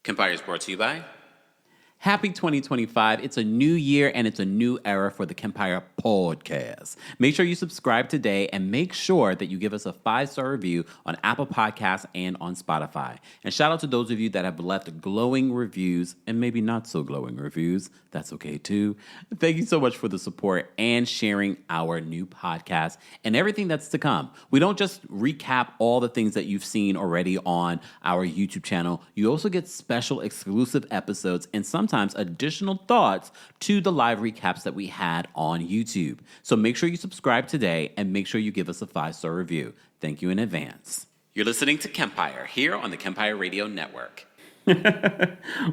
Kempire is brought to you by... Happy 2025. It's a new year and it's a new era for the Kempire podcast. Make sure you subscribe today and make sure that you give us a 5-star review on Apple Podcasts and on Spotify. And shout out to those of you that have left glowing reviews and maybe not so glowing reviews. That's okay too. Thank you so much for the support and sharing our new podcast and everything that's to come. We don't just recap all the things that you've seen already on our YouTube channel. You also get special exclusive episodes and sometimes additional thoughts to the live recaps that we had on YouTube. So make sure you subscribe today and make sure you give us a 5-star review. Thank you in advance. You're listening to Kempire here on the Kempire Radio Network.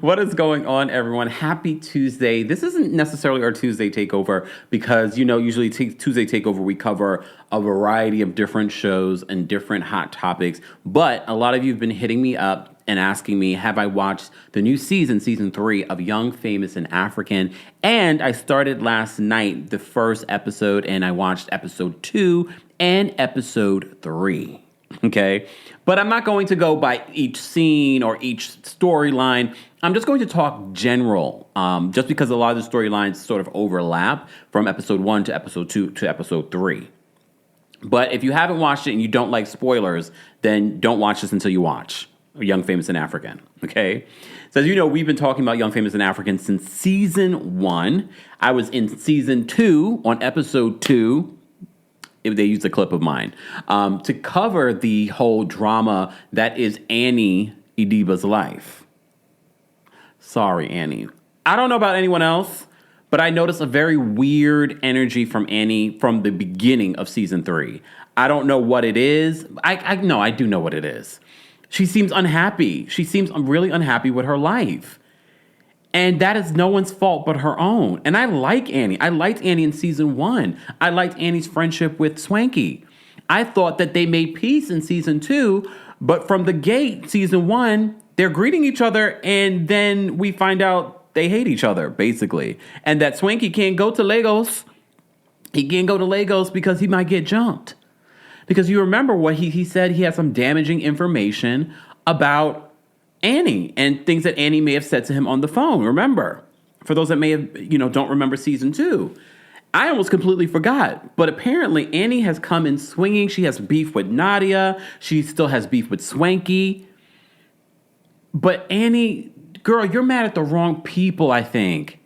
What is going on, everyone? Happy Tuesday. This isn't necessarily our Tuesday takeover because, usually Tuesday takeover, we cover a variety of different shows and different hot topics. But a lot of you have been hitting me up and asking me, have I watched the new season 3 of Young, Famous, and African? And I started last night the first episode, and I watched episode 2 and episode 3. Okay, but I'm not going to go by each scene or each storyline. I'm just going to talk general, just because a lot of the storylines sort of overlap from episode 1 to episode 2 to episode 3. But if you haven't watched it and you don't like spoilers, then don't watch this until you watch Young, Famous, and African. Okay, so as you know, we've been talking about Young, Famous, and African since season 1. I was in season 2 on episode 2. They used a clip of mine to cover the whole drama that is Annie Idiba's life. Sorry, Annie. I don't know about anyone else, but I noticed a very weird energy from Annie from the beginning of season 3. I don't know what it is. I do know what it is. She seems unhappy. She seems really unhappy with her life. And that is no one's fault but her own. And I like Annie. I liked Annie in season 1. I liked Annie's friendship with Swanky. I thought that they made peace in season 2, but from the gate, season 1, they're greeting each other, and then we find out they hate each other, basically. And that Swanky can't go to Lagos. He can't go to Lagos because he might get jumped. Because you remember what he said, he had some damaging information about Annie and things that Annie may have said to him on the phone. Remember, for those that may have, don't remember season 2, I almost completely forgot. But apparently Annie has come in swinging. She has beef with Nadia. She still has beef with Swanky. But Annie, girl, you're mad at the wrong people. I think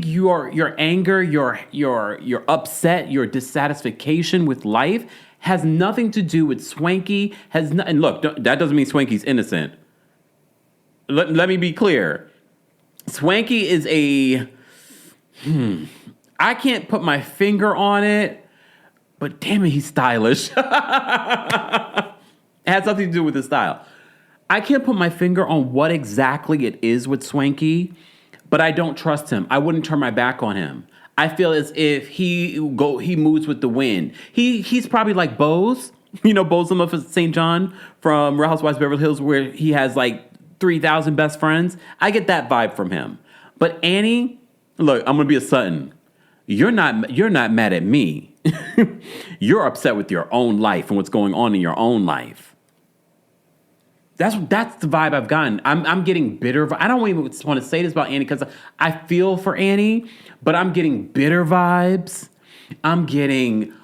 your anger, your upset, your dissatisfaction with life has nothing to do with Swanky. And look, that doesn't mean Swanky's innocent. Let me be clear. Swanky is I can't put my finger on it, but damn it, he's stylish. It has nothing to do with his style. I can't put my finger on what exactly it is with Swanky, but I don't trust him. I wouldn't turn my back on him. I feel as if he moves with the wind. He's probably like Bose, Bose of St. John from Real Housewives of Beverly Hills, where he has like 3,000 best friends. I get that vibe from him. But Annie, look, I'm gonna be a Sutton. You're not mad at me. You're upset with your own life and what's going on in your own life. That's the vibe I've gotten. I'm getting bitter. I don't even want to say this about Annie because I feel for Annie, but I'm getting bitter vibes. I'm getting,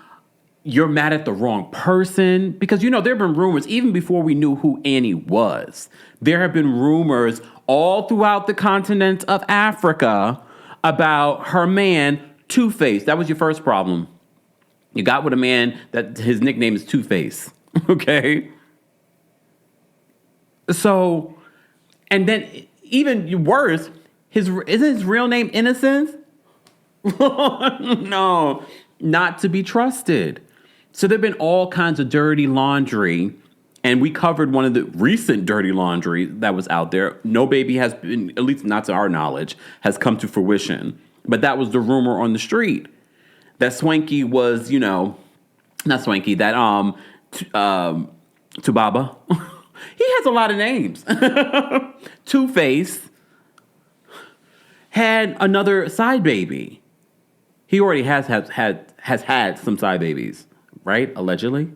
you're mad at the wrong person. Because, there have been rumors, even before we knew who Annie was, there have been rumors all throughout the continent of Africa about her man, Two-Face. That was your first problem. You got with a man that his nickname is Two-Face. Okay? So, and then even worse, isn't his real name Innocence? No, not to be trusted. So there've been all kinds of dirty laundry, and we covered one of the recent dirty laundry that was out there. No baby has been, at least not to our knowledge, has come to fruition. But that was the rumor on the street that Swanky was, not Swanky, that Tubaba. He has a lot of names. Two-Face had another side baby. He already has had some side babies, right? Allegedly.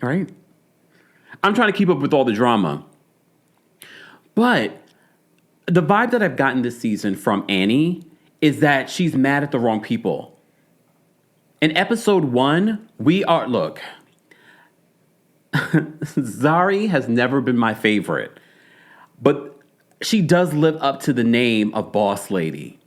Right? I'm trying to keep up with all the drama. But the vibe that I've gotten this season from Annie is that she's mad at the wrong people. In episode 1, look, Zari has never been my favorite, but she does live up to the name of Boss Lady.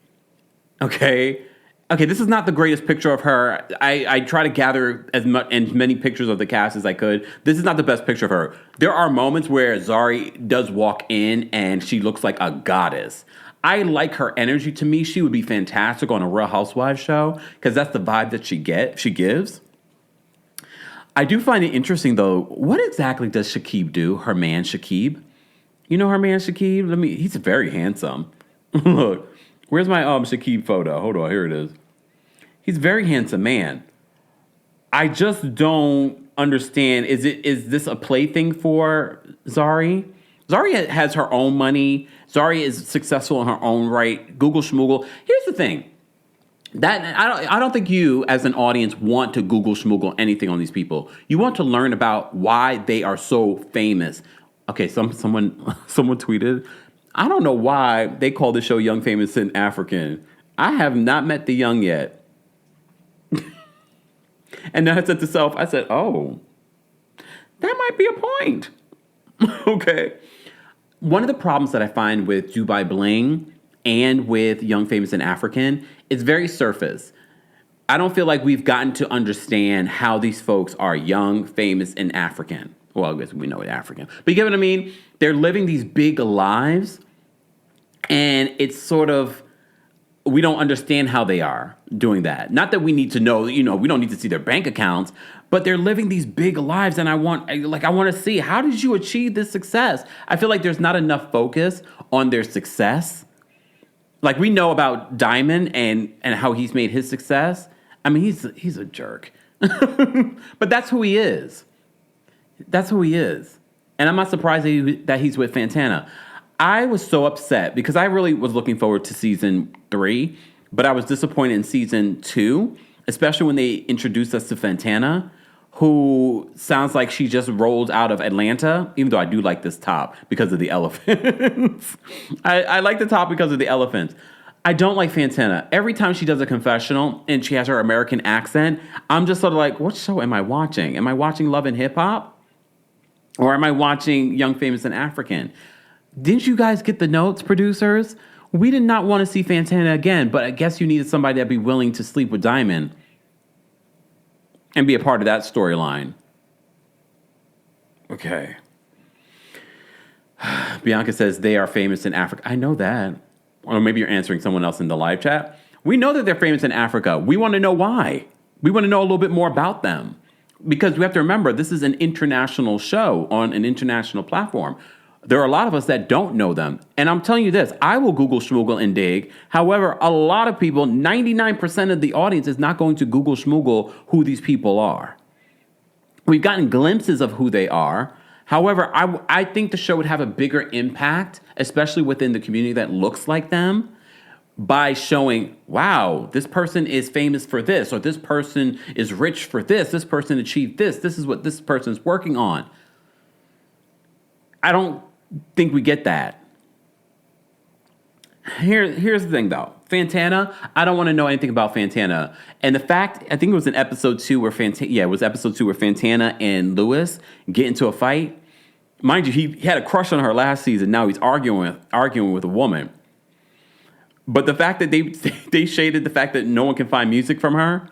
Okay, this is not the greatest picture of her. I try to gather as many pictures of the cast as I could. This is not the best picture of her. There are moments where Zari does walk in and she looks like a goddess. I like her energy. To me, she would be fantastic on a Real Housewives show because that's the vibe that she gives. I do find it interesting, though. What exactly does Shakib do? Her man, Shakib? You know her man, Shakib? He's very handsome. Look, where's my Shakib photo? Hold on, here it is. He's a very handsome man. I just don't understand. Is this a plaything for Zari? Zari has her own money. Zari is successful in her own right. Google schmoogle. Here's the thing. That I don't think you, as an audience, want to Google schmoogle anything on these people. You want to learn about why they are so famous. Okay, someone tweeted, I don't know why they call the show Young, Famous, and African. I have not met the young yet. And then I said to self, oh, that might be a point. Okay. One of the problems that I find with Dubai Bling and with Young, Famous, and African is very surface. I don't feel like we've gotten to understand how these folks are young, famous, and African. Well, I guess we know it African. But you get what I mean? They're living these big lives, and it's sort of, we don't understand how they are doing that. Not that we need to know, we don't need to see their bank accounts, but they're living these big lives, and I want to see, how did you achieve this success? I feel like there's not enough focus on their success. Like, we know about Diamond and how he's made his success. I mean, he's a jerk. But that's who he is. That's who he is. And I'm not surprised that he's with Fantana. I was so upset because I really was looking forward to season 3, but I was disappointed in season 2, especially when they introduced us to Fantana, who sounds like she just rolled out of Atlanta, even though I do like this top because of the elephants. I like the top because of the elephants. I don't like Fantana. Every time she does a confessional and she has her American accent, I'm just sort of like, what show am I watching? Am I watching Love and Hip Hop? Or am I watching Young, Famous, and African? Didn't you guys get the notes, producers? We did not want to see Fantana again, but I guess you needed somebody that'd be willing to sleep with Diamond and be a part of that storyline. Okay. Bianca says they are famous in Africa. I know that. Or maybe you're answering someone else in the live chat. We know that they're famous in Africa. We want to know why. We want to know a little bit more about them. Because we have to remember, this is an international show on an international platform. There are a lot of us that don't know them. And I'm telling you this, I will Google schmoogle and dig. However, a lot of people, 99% of the audience is not going to Google schmoogle who these people are. We've gotten glimpses of who they are. However, I think the show would have a bigger impact, especially within the community that looks like them, by showing, wow, this person is famous for this, or this person is rich for this person achieved this is what this person's working on. I don't think we get that. Here's the thing, though. Fantana, I don't want to know anything about Fantana. And the fact, I think it was in episode 2 where Fantana and Lewis get into a fight. Mind you, he had a crush on her last season. Now he's arguing with a woman. But the fact that they shaded the fact that no one can find music from her,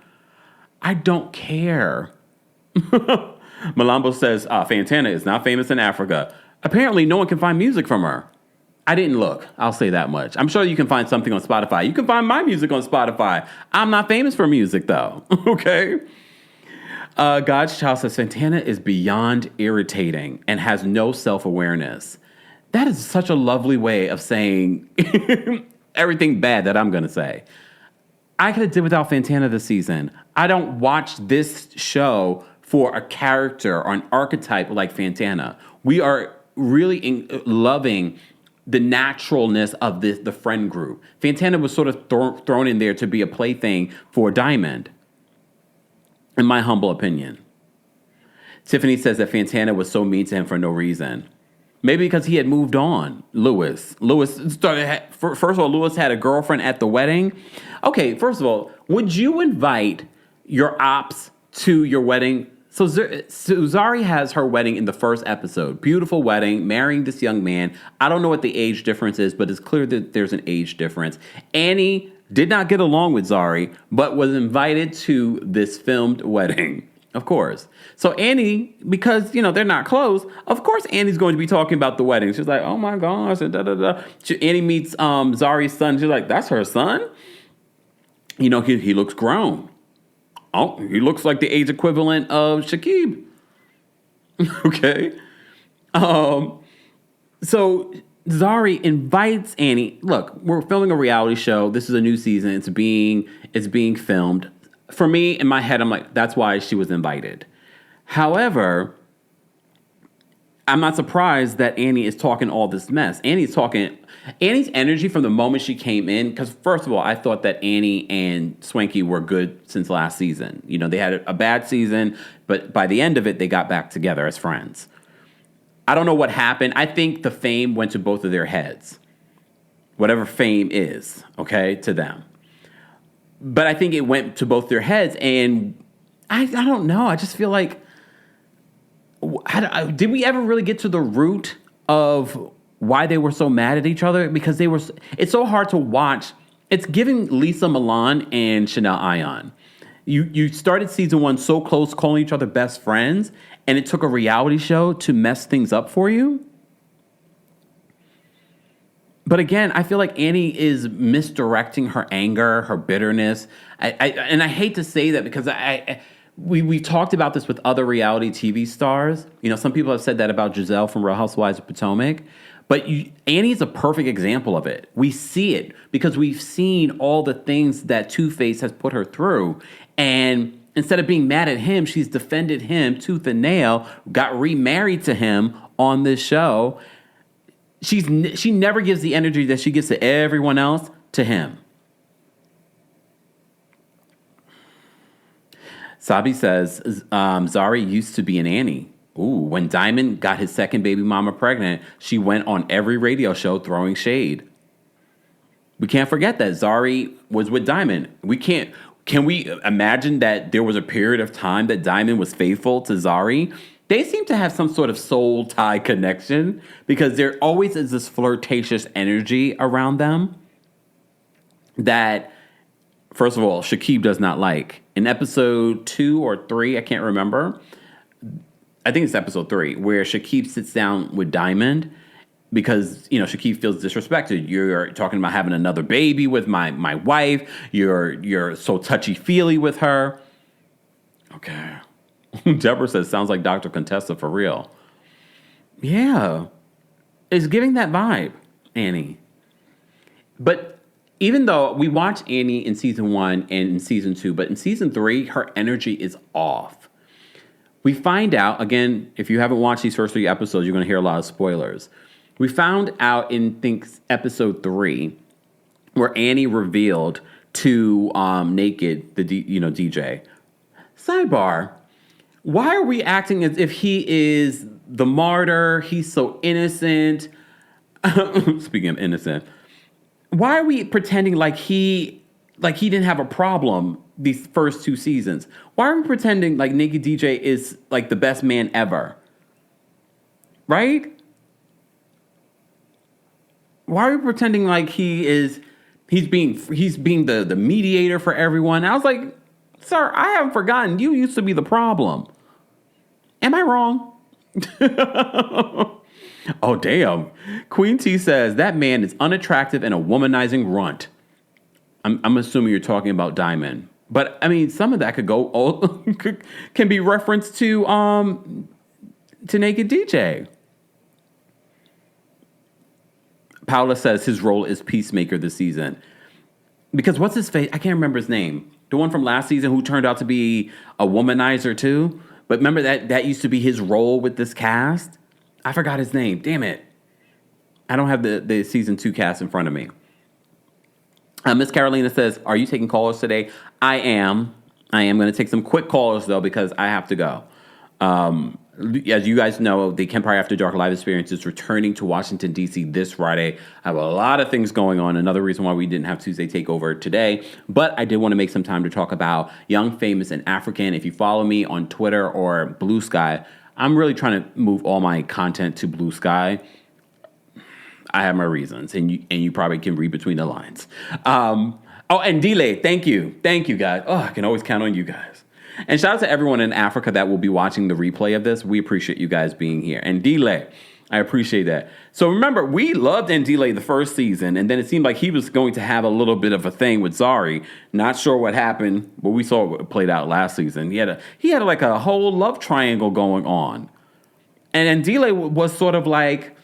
I don't care. Malambo says Fantana is not famous in Africa. Apparently, no one can find music from her. I didn't look. I'll say that much. I'm sure you can find something on Spotify. You can find my music on Spotify. I'm not famous for music, though. Okay? God's Child says Fantana is beyond irritating and has no self-awareness. That is such a lovely way of saying everything bad that I'm going to say. I could have did without Fantana this season. I don't watch this show for a character or an archetype like Fantana. We are really loving the naturalness of the friend group. Fantana was sort of thrown in there to be a plaything for Diamond, in my humble opinion. Tiffany says that Fantana was so mean to him for no reason. Maybe because he had moved on. Lewis started. First of all, Lewis had a girlfriend at the wedding. Okay, first of all, would you invite your ops to your wedding? So Zari has her wedding in the first episode. Beautiful wedding, marrying this young man. I don't know what the age difference is, but it's clear that there's an age difference. Annie did not get along with Zari, but was invited to this filmed wedding. Of course. So Annie, because, they're not close, of course Annie's going to be talking about the wedding. She's like, oh my gosh, and da-da-da. Annie meets Zari's son. She's like, that's her son? He looks grown. Oh, he looks like the age equivalent of Shakib. Okay. So Zari invites Annie. Look, we're filming a reality show. This is a new season. It's being filmed. For me, in my head, I'm like, that's why she was invited. However, I'm not surprised that Annie is talking all this mess. Annie's energy from the moment she came in, because first of all, I thought that Annie and Swanky were good since last season. They had a bad season, but by the end of it, they got back together as friends. I don't know what happened. I think the fame went to both of their heads. Whatever fame is, okay, to them. But I think it went to both their heads, and I don't know. I just feel like, did we ever really get to the root of why they were so mad at each other? Because it's so hard to watch. It's giving Lisa Milan and Chanel Ayan. You started season 1 so close, calling each other best friends, and it took a reality show to mess things up for you. But again, I feel like Annie is misdirecting her anger, her bitterness. And I hate to say that because we talked about this with other reality TV stars. Some people have said that about Giselle from Real Housewives of Potomac. But Annie's a perfect example of it. We see it because we've seen all the things that Two-Face has put her through. And instead of being mad at him, she's defended him tooth and nail, got remarried to him on this show. She never gives the energy that she gives to everyone else to him. Sabi says, Zari used to be an Annie. Ooh, when Diamond got his second baby mama pregnant, she went on every radio show throwing shade. We can't forget that Zari was with Diamond. Can we imagine that there was a period of time that Diamond was faithful to Zari? They seem to have some sort of soul tie connection because there always is this flirtatious energy around them that, first of all, Shakib does not like. In episode 2 or 3, I can't remember. I think it's episode 3, where Shakib sits down with Diamond because, Shakib feels disrespected. You're talking about having another baby with my wife. You're so touchy-feely with her. Okay. Deborah says, sounds like Dr. Contessa for real. Yeah. It's giving that vibe, Annie. But even though we watched Annie in season 1 and in season 2, but in season 3, her energy is off. We find out, again, if you haven't watched these first 3 episodes, you're going to hear a lot of spoilers. We found out in, episode 3, where Annie revealed to Naked, the DJ. Sidebar. Why are we acting as if he is the martyr? He's so innocent. Speaking of innocent, why are we pretending like he didn't have a problem these first 2 seasons? Why are we pretending like Naked DJ is like the best man ever? Right? Why are we pretending like he's being the mediator for everyone? I was like, sir, I haven't forgotten. You used to be the problem. Am I wrong? Oh, damn. Queen T says, that man is unattractive and a womanizing runt. I'm assuming you're talking about Diamond. But, I mean, some of that can be referenced to Naked DJ. Paula says his role is Peacemaker this season. Because what's his face? I can't remember his name. The one from last season who turned out to be a womanizer too. But remember that used to be his role with this cast? I forgot his name. Damn it. I don't have the season 2 cast in front of me. Miss Carolina says, are you taking callers today? I am. I am going to take some quick callers, though, because I have to go. As you guys know, the Kempire After Dark live experience is returning to Washington, D.C. this Friday. I have a lot of things going on. Another reason why we didn't have Tuesday Takeover today. But I did want to make some time to talk about Young, Famous, and African. If you follow me on Twitter or Blue Sky, I'm really trying to move all my content to Blue Sky. I have my reasons, and you probably can read between the lines. And Delay, thank you, guys. Oh, I can always count on you guys. And shout out to everyone in Africa that will be watching the replay of this. We appreciate you guys being here. And Delay, I appreciate that. So remember, we loved Delay the first season, and then it seemed like he was going to have a little bit of a thing with Zari. Not sure what happened, but we saw what played out last season. He had like a whole love triangle going on, and Delay was sort of like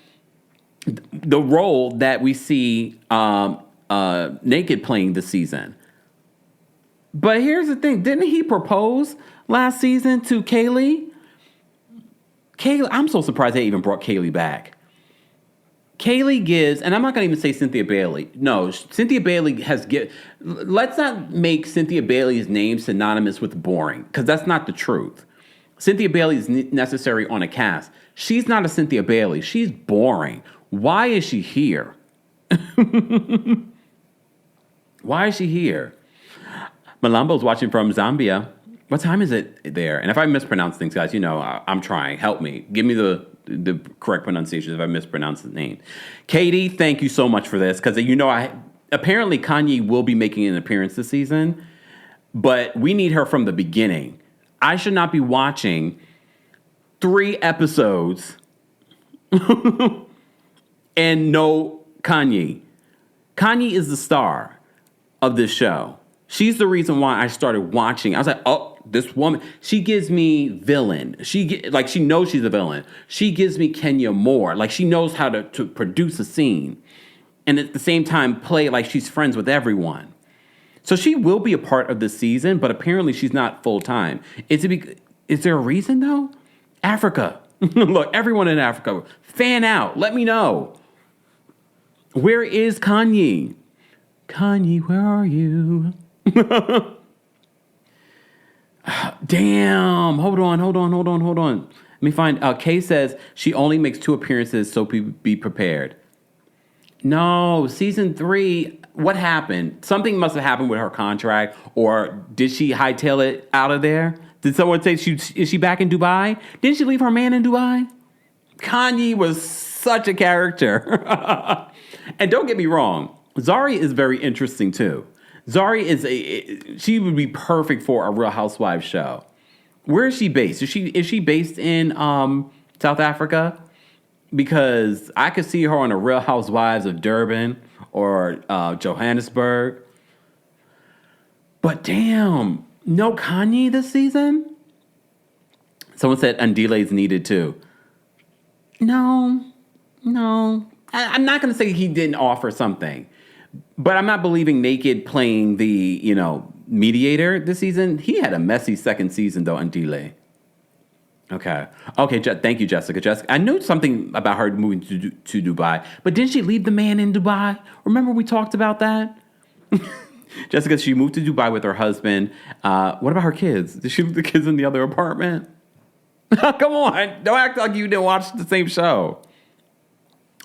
the role that we see Naked playing this season. But here's the thing. Didn't he propose last season to Kaylee? I'm so surprised they even brought Kaylee back. Kaylee gives, and I'm not going to even say Cynthia Bailey. No, Cynthia Bailey let's not make Cynthia Bailey's name synonymous with boring, because that's not the truth. Cynthia Bailey is necessary on a cast. She's not a Cynthia Bailey. She's boring. Why is she here? Why is she here? Malambo's watching from Zambia. What time is it there? And if I mispronounce things, guys, I'm trying. Help me. Give me the correct pronunciation if I mispronounce the name. Katie, thank you so much for this, because apparently Kanye will be making an appearance this season, but we need her from the beginning. I should not be watching 3 episodes and no Kanye. Kanye is the star of this show. She's the reason why I started watching. I was like, oh, this woman, she gives me villain. She knows she's a villain. She gives me Kenya Moore. Like, she knows how to produce a scene. And at the same time, play like she's friends with everyone. So she will be a part of this season, but apparently she's not full-time. Is there a reason, though? Africa. Look, everyone in Africa, fan out. Let me know. Where is Kanye? Kanye, where are you? Damn. Hold on. Let me find. Kay says she only makes 2 appearances, so be prepared. No, season 3. What happened? Something must have happened with her contract, or did she hightail it out of there? Did someone say is she back in Dubai? Didn't she leave her man in Dubai? Kanye was such a character. And don't get me wrong, Zari is very interesting too. Zari she would be perfect for a Real Housewives show. Where is she based? Is she based in South Africa? Because I could see her on a Real Housewives of Durban or Johannesburg. But damn, no Kanye this season? Someone said Andile's needed too. No. I'm not going to say he didn't offer something. But I'm not believing Naked playing the, mediator this season. He had a messy second season, though, Andile. Okay, thank you, Jessica. I knew something about her moving to Dubai, but didn't she leave the man in Dubai? Remember we talked about that? Jessica, she moved to Dubai with her husband. What about her kids? Did she leave the kids in the other apartment? Come on, don't act like you didn't watch the same show.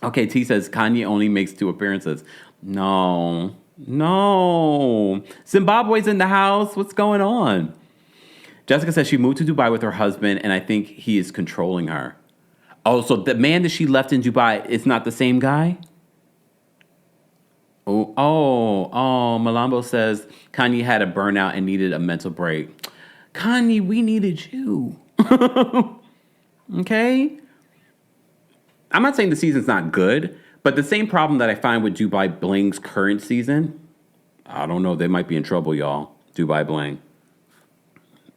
Okay, T says Kanye only makes 2 appearances. No. Zimbabwe's in the house. What's going on? Jessica says she moved to Dubai with her husband, and I think he is controlling her. Oh, so the man that she left in Dubai is not the same guy? Oh, Malambo says Kanye had a burnout and needed a mental break. Kanye, we needed you. Okay? I'm not saying the season's not good, but the same problem that I find with Dubai Bling's current season, I don't know, they might be in trouble, y'all. Dubai Bling.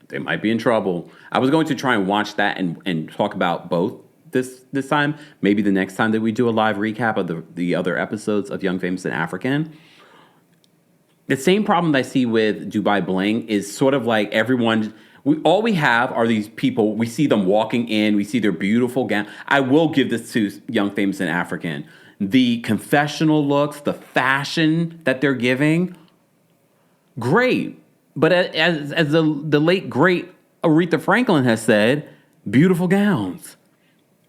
They might be in trouble. I was going to try and watch that and talk about both this time. Maybe the next time that we do a live recap of the other episodes of Young, Famous, and African. The same problem that I see with Dubai Bling is sort of like everyone... all we have are these people. We see them walking in. We see their beautiful gown. I will give this to Young, Famous, and African. The confessional looks, the fashion that they're giving, great. But as the late, great Aretha Franklin has said, Beautiful gowns.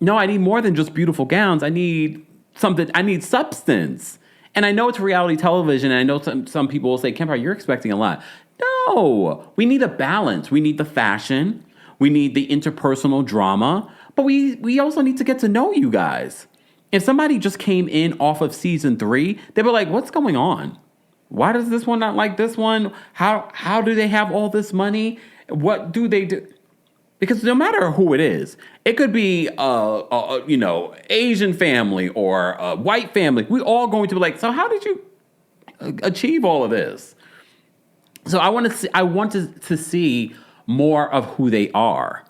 No, I need more than just beautiful gowns. I need something. I need substance. And I know it's reality television. And I know some people will say, Kempire, you're expecting a lot. No, we need a balance. We need the fashion. We need the interpersonal drama. But we also need to get to know you guys. If somebody just came in off of season 3, they were like, what's going on? Why does this one not like this one? How do they have all this money? What do they do? Because no matter who it is, it could be Asian family or a white family. We all going to be like, so how did you achieve all of this? So I want to see more of who they are.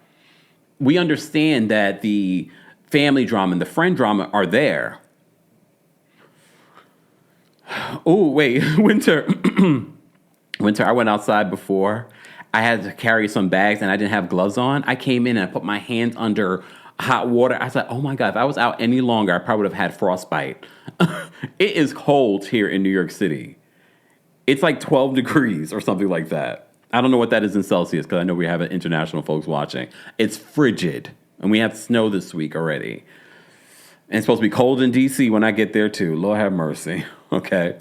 We understand that the family drama and the friend drama are there. Oh, wait, Winter. Winter, I went outside before. I had to carry some bags and I didn't have gloves on. I came in and I put my hands under hot water. I said, oh my God, if I was out any longer, I probably would have had frostbite. It is cold here in New York City. It's like 12 degrees or something like that. I don't know what that is in Celsius because I know we have international folks watching. It's frigid. And we have snow this week already. And it's supposed to be cold in D.C. when I get there too. Lord have mercy. Okay.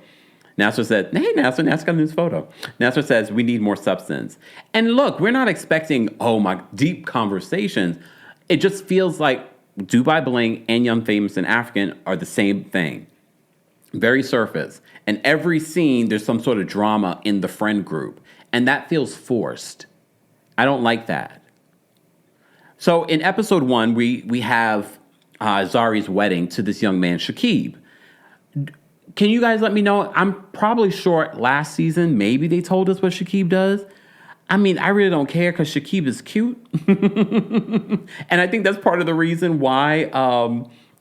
Nasser said, hey, Nasser got a news photo. Nasser says, we need more substance. And look, we're not expecting, deep conversations. It just feels like Dubai Bling and Young Famous and African are the same thing. Very surface. And every scene, there's some sort of drama in the friend group. And that feels forced. I don't like that. So in episode 1, we have Zari's wedding to this young man, Shakib. Can you guys let me know? I'm probably sure last season, maybe they told us what Shakib does. I mean, I really don't care because Shakib is cute. And I think that's part of the reason why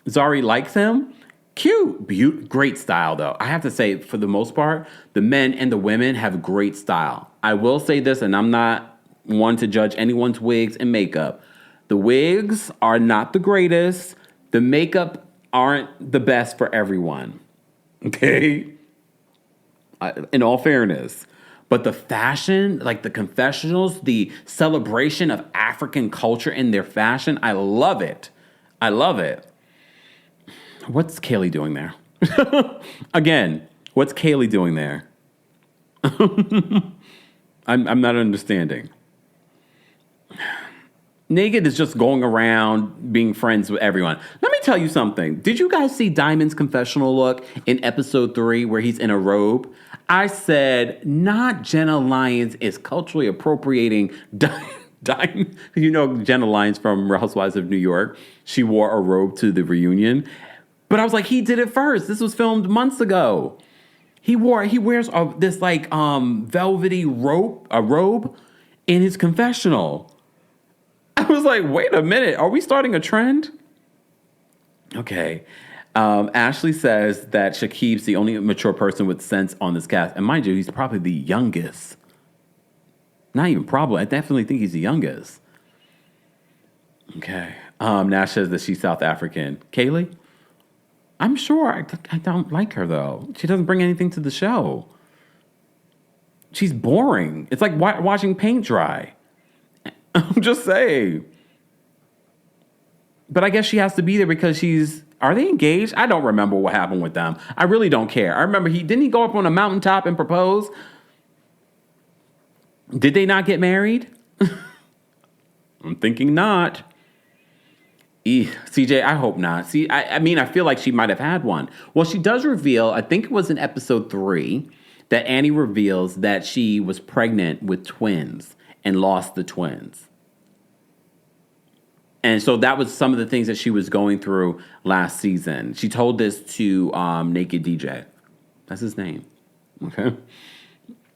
Zari likes him. Cute. Great style, though. I have to say, for the most part, the men and the women have great style. I will say this, and I'm not one to judge anyone's wigs and makeup. The wigs are not the greatest. The makeup aren't the best for everyone. Okay? In all fairness. But the fashion, like the confessionals, the celebration of African culture in their fashion, I love it. I love it. What's Kaylee doing there? Again, what's Kaylee doing there? I'm not understanding. Naked is just going around being friends with everyone. Let me tell you something. Did you guys see Diamond's confessional look in episode 3 where he's in a robe? I said, not Jenna Lyons is culturally appropriating Diamond. You know Jenna Lyons from Real Housewives of New York. She wore a robe to the reunion. But I was like, he did it first. This was filmed months ago. He wears this like velvety robe in his confessional. I was like, wait a minute. Are we starting a trend? Okay. Ashley says that Shakib's the only mature person with sense on this cast. And mind you, he's probably the youngest. Not even probably. I definitely think he's the youngest. Okay. Nash says that she's South African. Kaylee? I'm sure. I don't like her, though. She doesn't bring anything to the show. She's boring. It's like watching paint dry. I'm just saying. But I guess she has to be there because are they engaged? I don't remember what happened with them. I really don't care. I remember didn't he go up on a mountaintop and propose? Did they not get married? I'm thinking not. CJ, I hope not. See, I mean, I feel like she might have had one. Well, she does reveal, I think it was in episode 3, that Annie reveals that she was pregnant with twins and lost the twins. And so that was some of the things that she was going through last season. She told this to Naked DJ. That's his name. Okay?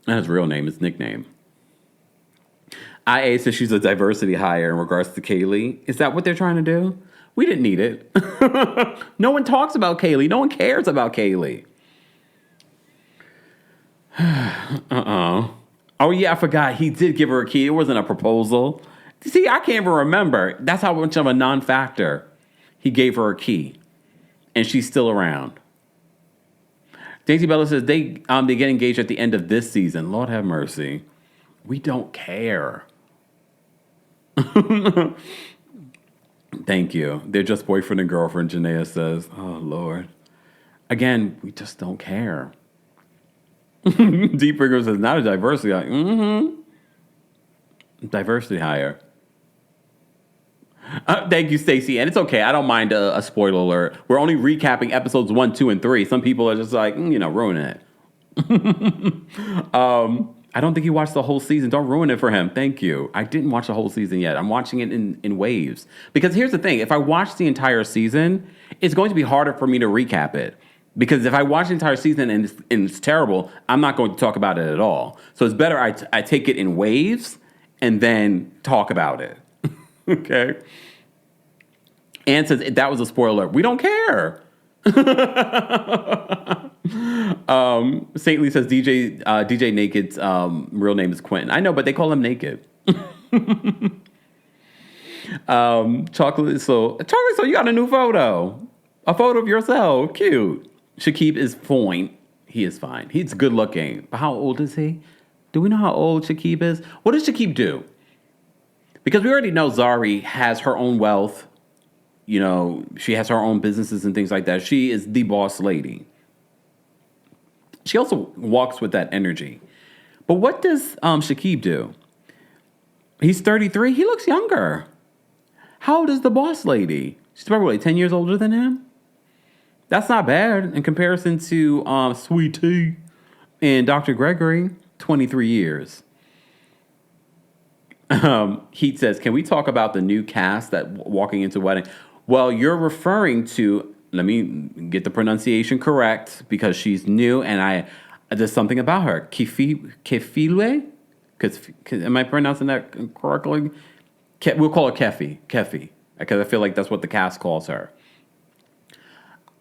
Not his real name, his nickname. IA says she's a diversity hire in regards to Kaylee. Is that what they're trying to do? We didn't need it. No one talks about Kaylee. No one cares about Kaylee. Oh, yeah, I forgot. He did give her a key. It wasn't a proposal. See, I can't even remember. That's how much of a non-factor. He gave her a key. And she's still around. Daisy Bella says they get engaged at the end of this season. Lord have mercy. We don't care. Thank you. They're just boyfriend and girlfriend, Janaea says. Oh, Lord. Again, we just don't care. Deep Rigger says, not a diversity hire. Diversity hire. Thank you, Stacey. And it's okay. I don't mind a spoiler alert. We're only recapping episodes 1, 2, and 3. Some people are just like, ruining it. I don't think he watched the whole season. Don't ruin it for him. Thank you. I didn't watch the whole season yet. I'm watching it in waves. Because here's the thing. If I watch the entire season, it's going to be harder for me to recap it. Because if I watch the entire season and it's terrible, I'm not going to talk about it at all. So it's better I take it in waves and then talk about it. Okay? Ann says, that was a spoiler. We don't care. St. Lee says DJ Naked's real name is Quentin. I know, but they call him Naked. Chocolate, so you got a new photo. A photo of yourself. Cute. Shakib is fine. He is fine. He's good looking. But how old is he? Do we know how old Shakib is? What does Shakib do? Because we already know Zari has her own wealth. She has her own businesses and things like that. She is the boss lady. She also walks with that energy. But what does Shakib do? He's 33. He looks younger. How old is the boss lady? She's probably 10 years older than him. That's not bad in comparison to Sweet Tea and Dr. Gregory, 23 years. Heat says, can we talk about the new cast that walking into wedding? Well, you're referring to, let me get the pronunciation correct because she's new and there's something about her. Kefilwe? Am I pronouncing that correctly? We'll call her Kefi, because I feel like that's what the cast calls her.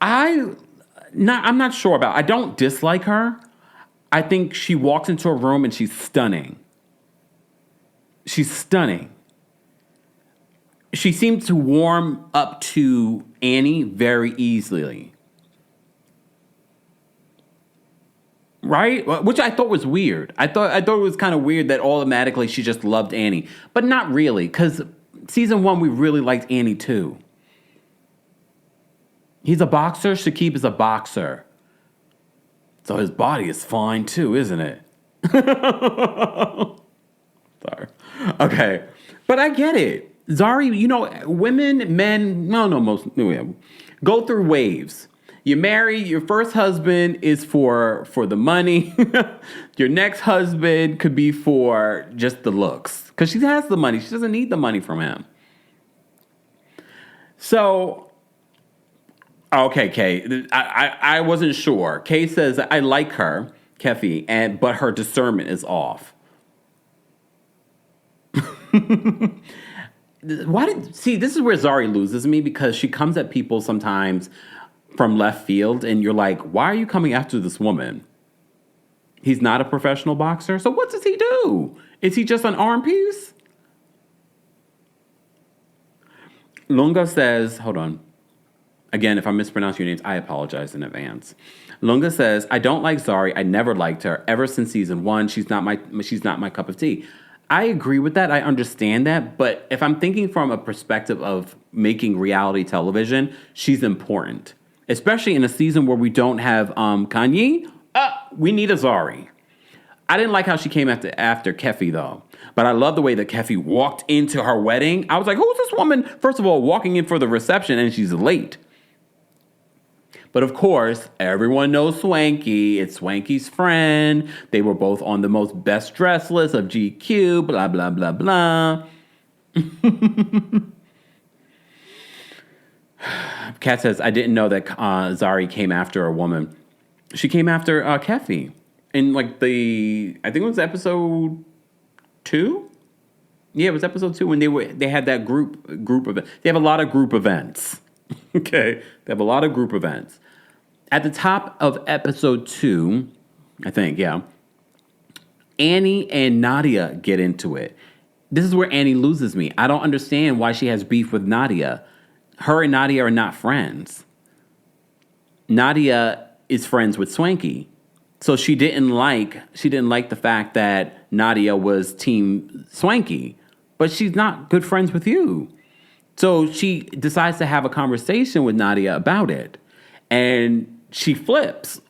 I'm not sure about. I don't dislike her. I think she walks into a room and she's stunning. She's stunning. She seems to warm up to Annie very easily. Right? Which I thought was weird. I thought it was kind of weird that automatically she just loved Annie. But not really, because season 1, we really liked Annie too. He's a boxer. Shakib is a boxer. So his body is fine too, isn't it? Sorry. Okay. But I get it. Zari, women, men, go through waves. You marry, your first husband is for the money. Your next husband could be for just the looks. Because she has the money. She doesn't need the money from him. So, okay, Kay. I wasn't sure. Kay says, I like her, Kefi, but her discernment is off. This is where Zari loses me because she comes at people sometimes from left field and you're like, why are you coming after this woman? He's not a professional boxer. So what does he do? Is he just an arm piece? Lunga says, hold on. Again, if I mispronounce your names, I apologize in advance. Lunga says, I don't like Zari. I never liked her. Ever since season 1, she's not my cup of tea. I agree with that. I understand that. But if I'm thinking from a perspective of making reality television, she's important. Especially in a season where we don't have Kanye. We need a Zari. I didn't like how she came after Kefi, though. But I love the way that Kefi walked into her wedding. I was like, who's this woman, first of all, walking in for the reception and she's late? But of course, everyone knows Swanky. It's Swanky's friend. They were both on the most best dressed list of GQ, blah, blah, blah, blah. Kat says, I didn't know that Zari came after a woman. She came after Kefi in I think it was episode 2? Yeah, it was episode 2 when they had that group event. They have a lot of group events. Okay? They have a lot of group events. At the top of episode 2, I think, yeah, Annie and Nadia get into it. This is where Annie loses me. I don't understand why she has beef with Nadia. Her and Nadia are not friends. Nadia is friends with Swanky. So she didn't like the fact that Nadia was team Swanky. But she's not good friends with you. So she decides to have a conversation with Nadia about it. And she flips.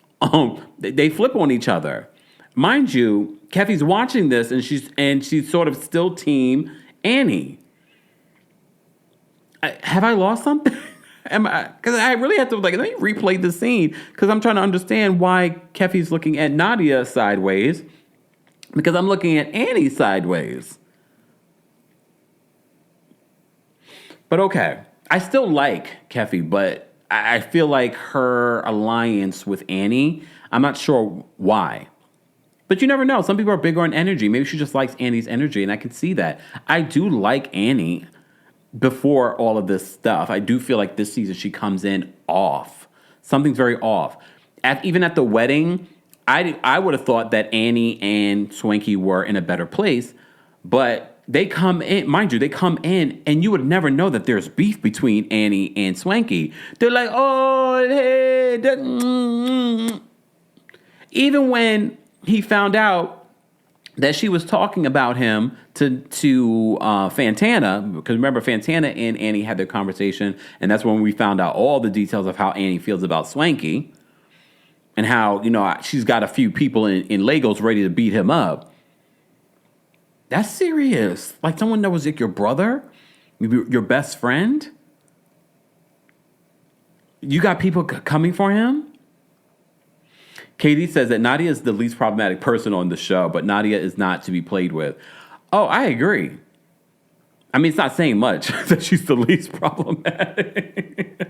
They flip on each other. Mind you, Keffy's watching this and she's sort of still team Annie. Have I lost something? Because I really have to let me replay the scene because I'm trying to understand why Keffy's looking at Nadia sideways because I'm looking at Annie sideways. But okay, I still like Keffy, but I feel like her alliance with Annie, I'm not sure why. But you never know. Some people are bigger on energy. Maybe she just likes Annie's energy, and I can see that. I do like Annie before all of this stuff. I do feel like this season she comes in off. Something's very off. Even at the wedding, I would have thought that Annie and Swanky were in a better place, but they come in, mind you, they come in, and you would never know that there's beef between Annie and Swanky. They're like, oh, hey, even when he found out that she was talking about him to Fantana, because remember, Fantana and Annie had their conversation, and that's when we found out all the details of how Annie feels about Swanky, and how, she's got a few people in Legos ready to beat him up. That's serious. Like someone that was like your brother, your best friend. You got people coming for him? Katie says that Nadia is the least problematic person on the show, but Nadia is not to be played with. Oh, I agree. I mean, it's not saying much that she's the least problematic.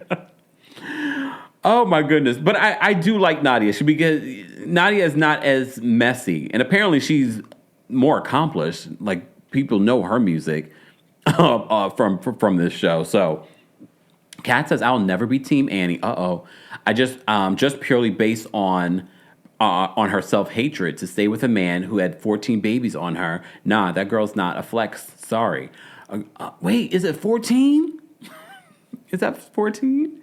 Oh, my goodness. But I do like Nadia. Because Nadia is not as messy. And apparently she's more accomplished. Like, people know her music from this show. So, Kat says, I'll never be Team Annie. Uh-oh. I just purely based on her self-hatred to stay with a man who had 14 babies on her. Nah, that girl's not a flex. Sorry. Wait, is it 14? Is that 14?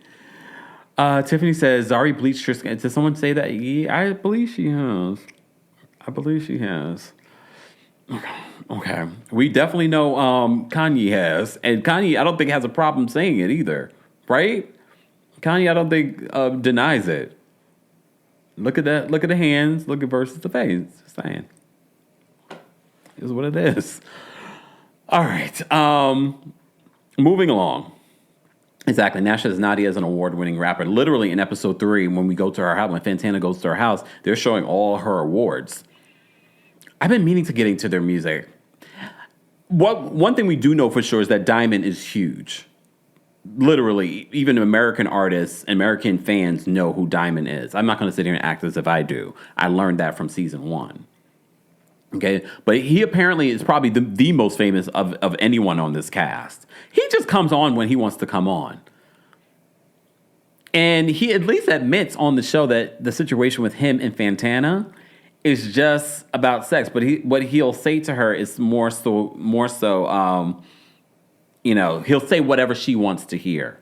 Tiffany says, Zari bleached her skin. Did someone say that? Yeah, I believe she has. Okay. We definitely know Kanye has. And Kanye, I don't think has a problem saying it either. Right? Kanye, I don't think denies it. Look at that. Look at the hands. Look at versus the face. Just saying. Is what it is. All right. Moving along. Exactly. Nash says Nadia is an award-winning rapper. Literally in episode 3, when we go to her house, when Fantana goes to her house, they're showing all her awards. I've been meaning to get into their music. One thing we do know for sure is that Diamond is huge. Literally, even American artists, American fans know who Diamond is. I'm not going to sit here and act as if I do. I learned that from season 1. Okay, but he apparently is probably the most famous of anyone on this cast. He just comes on when he wants to come on. And he at least admits on the show that the situation with him and Fantana is just about sex. But what he'll say to her is more so, he'll say whatever she wants to hear.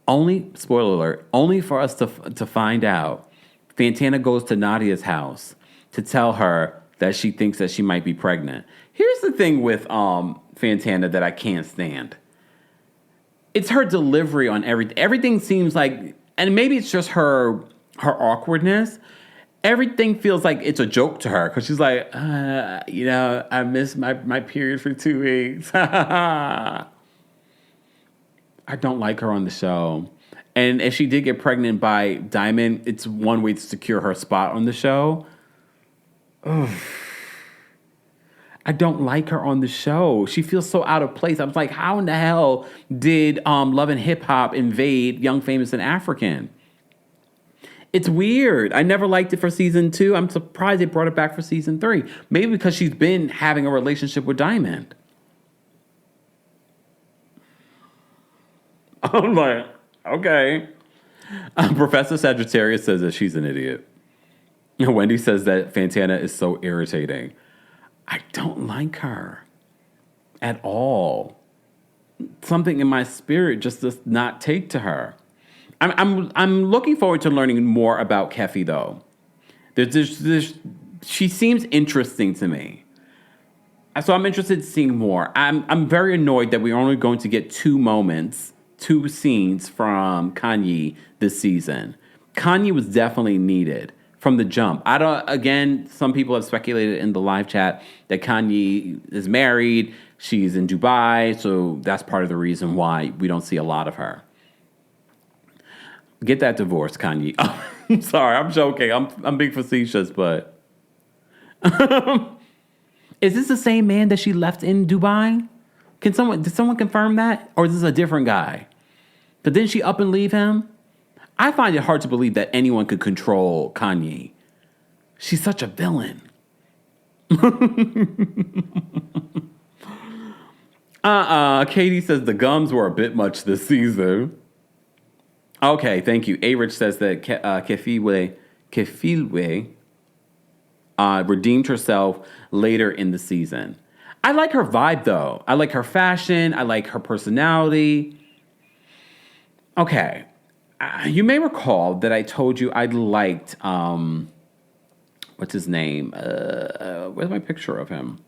Only, spoiler alert, only for us to find out Fantana goes to Nadia's house to tell her that she thinks that she might be pregnant. Here's the thing with Fantana that I can't stand. It's her delivery on everything. Everything seems like, and maybe it's just her awkwardness. Everything feels like it's a joke to her because she's like, I missed my period for 2 weeks. I don't like her on the show. And if she did get pregnant by Diamond, it's one way to secure her spot on the show. Ugh. I don't like her on the show. She feels so out of place. I was like, how in the hell did Love and Hip Hop invade Young, Famous, and African? It's weird. I never liked it for season 2. I'm surprised they brought it back for season 3. Maybe because she's been having a relationship with Diamond. I'm like, okay. Professor Sagittarius says that she's an idiot. Wendy says that Fantana is so irritating. I don't like her at all. Something in my spirit just does not take to her. I'm looking forward to learning more about Keffy, though. She seems interesting to me. So I'm interested in seeing more. I'm very annoyed that we're only going to get 2 scenes from Kanye this season. Kanye was definitely needed from the jump. Again, some people have speculated in the live chat that Kanye is married. She's in Dubai, so that's part of the reason why we don't see a lot of her. Get that divorce, Kanye. I'm sorry, I'm joking. I'm being facetious, but is this the same man that she left in Dubai? Did someone confirm that? Or is this a different guy? But didn't she up and leave him? I find it hard to believe that anyone could control Kanye. She's such a villain. Katie says the gums were a bit much this season. Okay, thank you. A-Rich says that Kefilwe redeemed herself later in the season. I like her vibe, though. I like her fashion. I like her personality. Okay. You may recall that I told you I liked, what's his name? Where's my picture of him?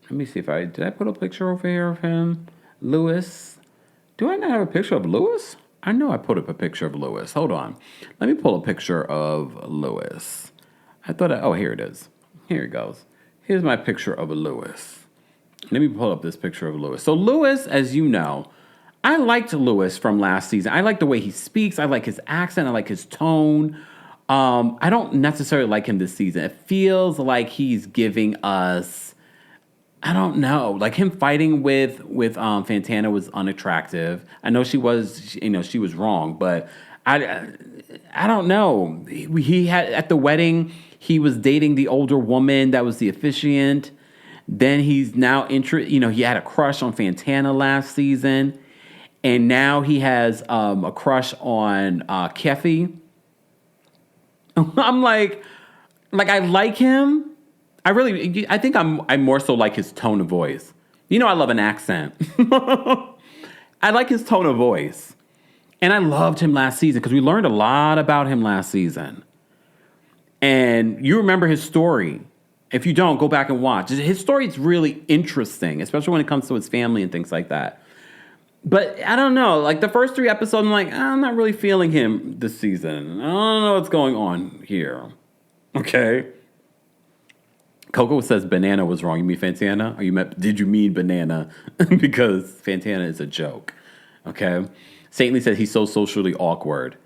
Let me see did I put a picture over here of him? Lewis. Do I not have a picture of Lewis? I know I put up a picture of Lewis. Hold on. Let me pull a picture of Lewis. Here it is. Here it goes. Here's my picture of Lewis. Let me pull up this picture of Lewis. So Lewis, as you know, I liked Lewis from last season. I like the way he speaks. I like his accent. I like his tone. I don't necessarily like him this season. It feels like he's giving us, I don't know, like him fighting with Fantana was unattractive. I know she was wrong, but I don't know. He had at the wedding, he was dating the older woman that was the officiant. Then he's now he had a crush on Fantana last season. And now he has a crush on Kefi. I'm like I like him. I think I more so like his tone of voice. You know I love an accent. I like his tone of voice. And I loved him last season because we learned a lot about him last season. And you remember his story. If you don't, go back and watch. His story is really interesting, especially when it comes to his family and things like that. But I don't know. Like the first 3 episodes, I'm like, I'm not really feeling him this season. I don't know what's going on here. Okay. Coco says banana was wrong. You mean Fantana? Did you mean banana? Because Fantana is a joke. Okay. Staten said he's so socially awkward.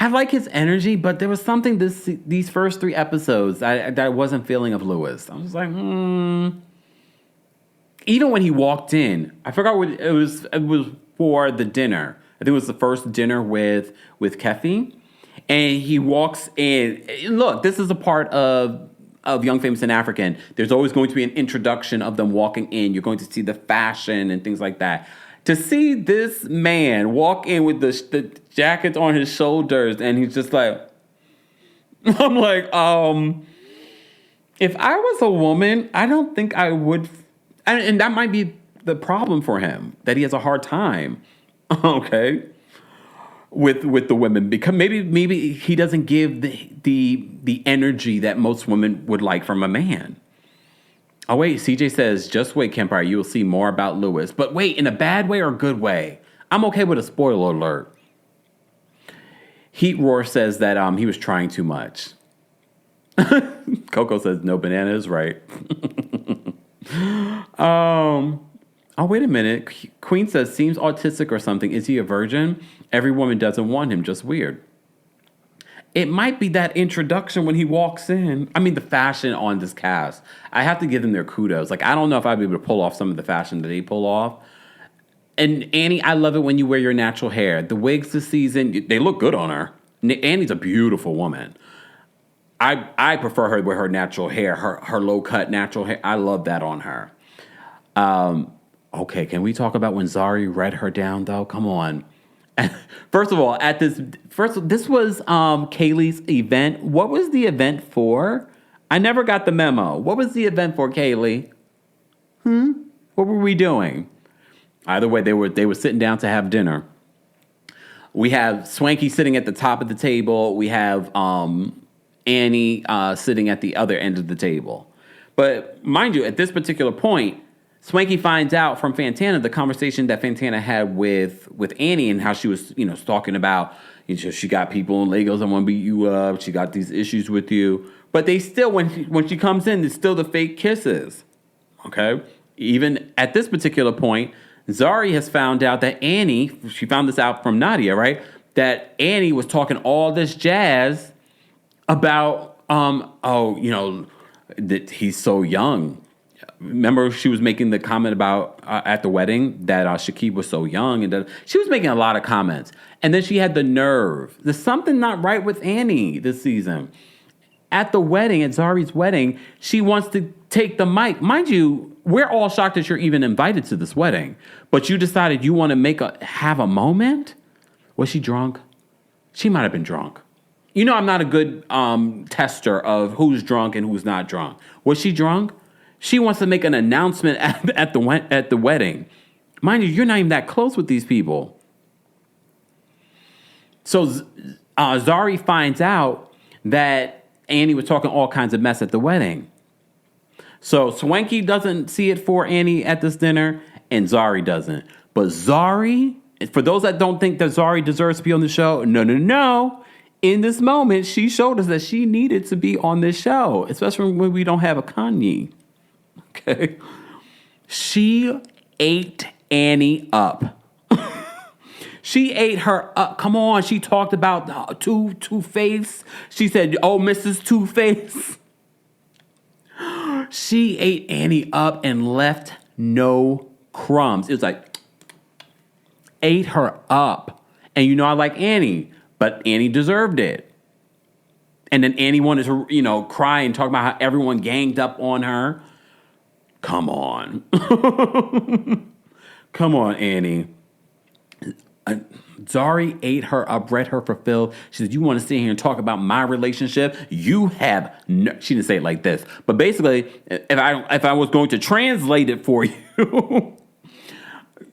I like his energy, but there was something these first 3 episodes that I wasn't feeling of Lewis. I was like, Even when he walked in, I forgot what it was. It was for the dinner. I think it was the first dinner with Kefi, and he walks in. Look, this is a part of Young, Famous, and African. There's always going to be an introduction of them walking in. You're going to see the fashion and things like that. To see this man walk in with the jackets on his shoulders, and he's just like, I'm like, if I was a woman, I don't think I would. And that might be the problem for him, that he has a hard time, okay, with the women, because maybe he doesn't give the energy that most women would like from a man. Oh wait, CJ says, just wait, Kempire, you will see more about Lewis. But wait, in a bad way or a good way? I'm okay with a spoiler alert. Heat Roar says that he was trying too much. Coco says no banana is right. Oh, wait a minute. Queen says, seems autistic or something. Is he a virgin? Every woman doesn't want him. Just weird. It might be that introduction when he walks in. I mean, the fashion on this cast. I have to give them their kudos. Like, I don't know if I'd be able to pull off some of the fashion that they pull off. And Annie, I love it when you wear your natural hair. The wigs this season, they look good on her. Annie's a beautiful woman. I prefer her with her natural hair, her low-cut natural hair. I love that on her. Okay, can we talk about when Zari read her down, though? Come on. First of all, this was Kaylee's event. What was the event for? I never got the memo. What was the event for, Kaylee? What were we doing? Either way, they were sitting down to have dinner. We have Swanky sitting at the top of the table. We have Annie sitting at the other end of the table. But mind you, at this particular point, Swanky finds out from Fantana the conversation that Fantana had with Annie and how she was, talking about, she got people in Lagos that want to beat you up. She got these issues with you. But they still, when she comes in, there's still the fake kisses. Okay? Even at this particular point, Zari has found out that Annie, she found this out from Nadia, right? That Annie was talking all this jazz about, that he's so young. Remember, she was making the comment about at the wedding that Shakib was so young, and she was making a lot of comments. And then she had the nerve. There's something not right with Annie this season. At the wedding, at Zari's wedding, she wants to take the mic. Mind you, we're all shocked that you're even invited to this wedding, but you decided you want to have a moment. Was she drunk? She might have been drunk. I'm not a good tester of who's drunk and who's not drunk. Was she drunk? She wants to make an announcement at the wedding. Mind you, you're not even that close with these people. So Zari finds out that Annie was talking all kinds of mess at the wedding. So Swanky doesn't see it for Annie at this dinner, and Zari doesn't. But Zari, for those that don't think that Zari deserves to be on the show, no. In this moment, she showed us that she needed to be on this show, especially when we don't have a Kanye. Okay. She ate Annie up. She ate her up. Come on. She talked about Two-Face. She said, "Oh, Mrs. Two-Face." She ate Annie up and left no crumbs. It was like, ate her up. And I like Annie, but Annie deserved it. And then Annie wanted to, cry and talk about how everyone ganged up on her. Come on. Come on, Annie. Zari ate her up, read her fulfilled. She said, "You want to sit here and talk about my relationship? You have no..." She didn't say it like this, but basically, if I was going to translate it for you,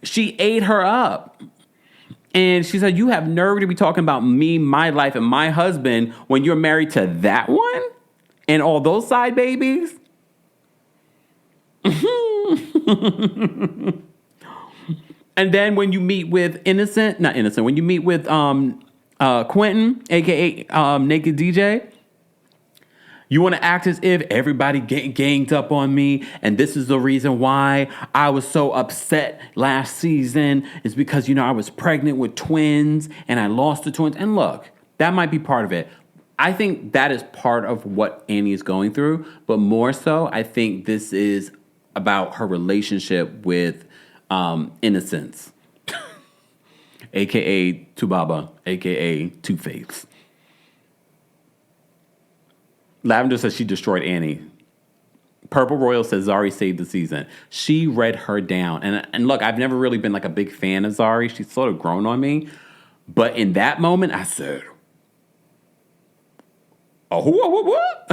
she ate her up. And she said, "You have nerve to be talking about me, my life, and my husband when you're married to that one? And all those side babies?" And then when you meet with when you meet with Quentin, a.k.a. Naked DJ, you want to act as if everybody ganged up on me, and this is the reason why I was so upset last season is because, I was pregnant with twins, and I lost the twins. And look, that might be part of it. I think that is part of what Annie is going through, but more so, I think this is about her relationship with Innocence, a.k.a. Tubaba, a.k.a. Two-Face. Lavender says she destroyed Annie. Purple Royal says Zari saved the season. She read her down. And look, I've never really been like a big fan of Zari. She's sort of grown on me. But in that moment, I said, "Oh, what?"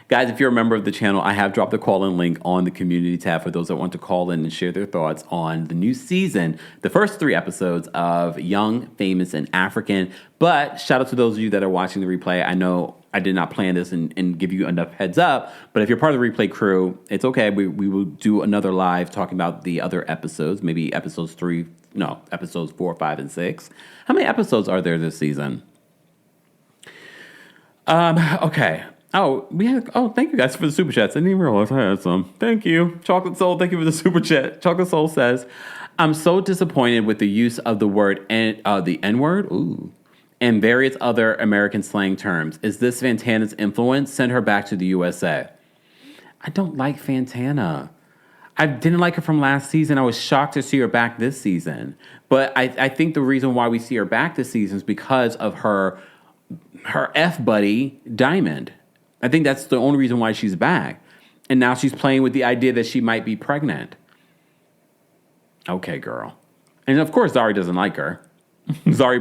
Guys, if you're a member of the channel, I have dropped the call-in link on the community tab for those that want to call in and share their thoughts on the new season, the first 3 episodes of Young, Famous, and African. But shout out to those of you that are watching the replay. I know I did not plan this and give you enough heads up, but if you're part of the replay crew, it's okay. We will do another live talking about the other episodes, maybe episodes 4, 5, and 6. How many episodes are there this season? Okay. Thank you guys for the super chats. I didn't even realize I had some. Thank you. Chocolate Soul, thank you for the super chat. Chocolate Soul says, "I'm so disappointed with the use of the word the N-word, and various other American slang terms. Is this Fantana's influence? Send her back to the USA." I don't like Fantana. I didn't like her from last season. I was shocked to see her back this season. But I think the reason why we see her back this season is because of her F buddy, Diamond. I think that's the only reason why she's back. And now she's playing with the idea that she might be pregnant. Okay, girl. And of course, Zari doesn't like her. Zari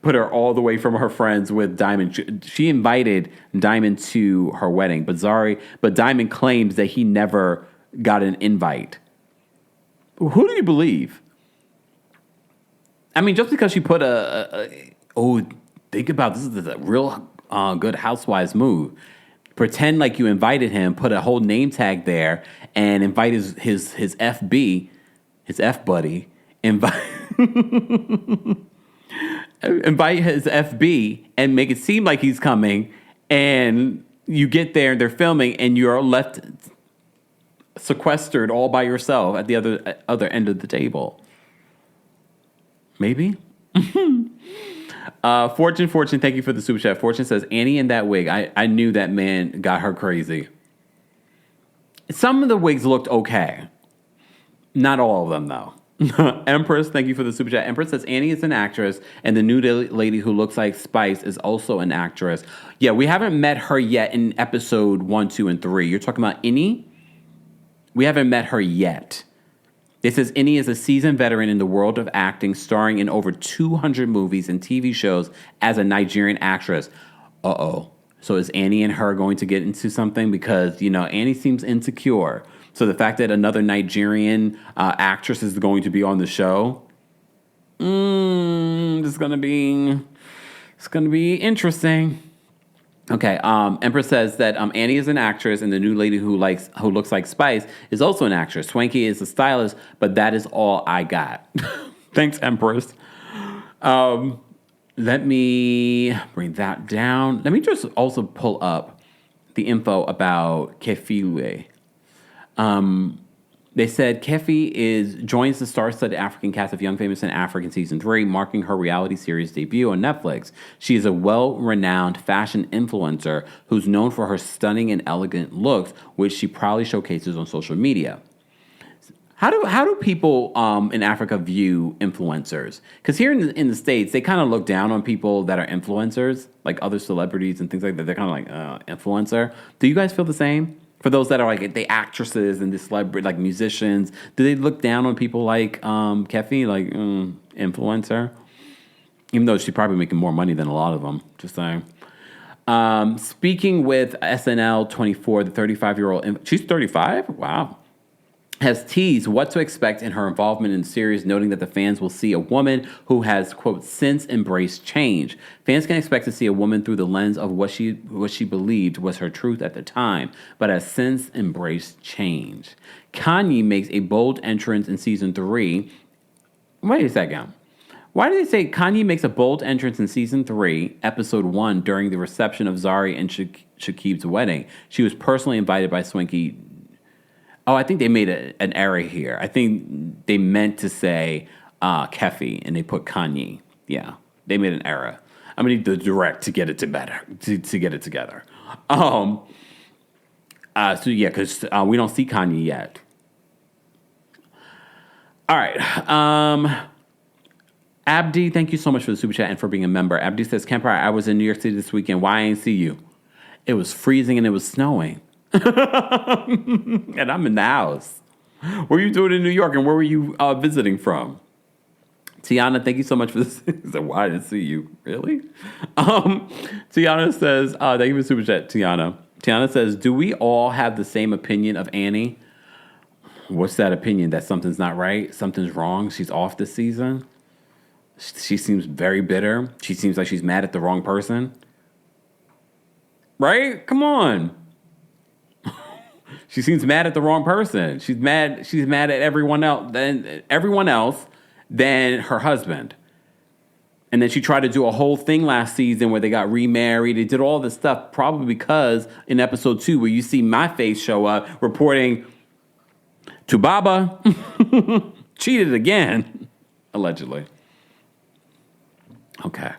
put her all the way from her friends with Diamond. She invited Diamond to her wedding, but Diamond claims that he never got an invite. Who do you believe? I mean, just because she put think about this is a real good housewives move. Pretend like you invited him, put a whole name tag there, and invite his FB, his F buddy, invite his FB and make it seem like he's coming, and you get there and they're filming and you're left sequestered all by yourself at the other end of the table. Maybe. Fortune, thank you for the super chat. Fortune says, Annie in that wig, I knew that man got her crazy. Some of the wigs looked okay. Not all of them, though. Empress, thank you for the super chat. Empress says, Annie is an actress, and the new lady who looks like Spice is also an actress. Yeah, we haven't met her yet in episode 1, 2, and 3. You're talking about Annie? We haven't met her yet. It says Innie is a seasoned veteran in the world of acting, starring in over 200 movies and TV shows as a Nigerian actress. Uh-oh. So is Annie and her going to get into something? Because, Annie seems insecure. So the fact that another Nigerian actress is going to be on the show, it's going to be interesting. Okay, Empress says that Annie is an actress, and the new lady who looks like Spice is also an actress. Swanky is a stylist, but that is all I got. Thanks, Empress. Let me bring that down. Let me just also pull up the info about Kefiwe. They said Kefi joins the star-studded African cast of Young, Famous, and African Season 3, marking her reality series debut on Netflix. She is a well-renowned fashion influencer who's known for her stunning and elegant looks, which she proudly showcases on social media. How do people in Africa view influencers? Because here in the States, they kind of look down on people that are influencers, like other celebrities and things like that. They're kind of like, influencer. Do you guys feel the same? For those that are like the actresses and the celebrity, like musicians, do they look down on people like Kefi, like influencer? Even though she's probably making more money than a lot of them, just saying. Speaking with SNL 24, the 35-year-old, she's 35? Wow. Has teased what to expect in her involvement in the series, noting that the fans will see a woman who has, quote, since embraced change. Fans can expect to see a woman through the lens of what she believed was her truth at the time, but has since embraced change. Kanye makes a bold entrance in season 3. Wait a second. Why do they say Kanye makes a bold entrance in season 3, episode 1, during the reception of Zari and Shakib's wedding? She was personally invited by Swanky. Oh, I think they made an error here. I think they meant to say Kefi, and they put Kanye. Yeah, they made an error. I'm gonna need the direct to get it to get it together. So yeah, because we don't see Kanye yet. All right. Abdi, thank you so much for the super chat and for being a member. Abdi says, Kempire, I was in New York City this weekend. Why I ain't see you? It was freezing and it was snowing. And I'm in the house. What were you doing in New York, and where were you visiting from? Tiana, thank you so much for this. Why I didn't see you? Really? Tiana says, thank you for the super chat, Tiana. Tiana says, do we all have the same opinion of Annie? What's that opinion? That something's not right? Something's wrong? She's off this season? She seems very bitter. She seems like she's mad at the wrong person. Right? Come on. She seems mad at the wrong person. She's mad at everyone else than her husband. And then she tried to do a whole thing last season where they got remarried. They did all this stuff probably because in episode 2 where you see my face show up reporting to Baba cheated again, allegedly. Okay.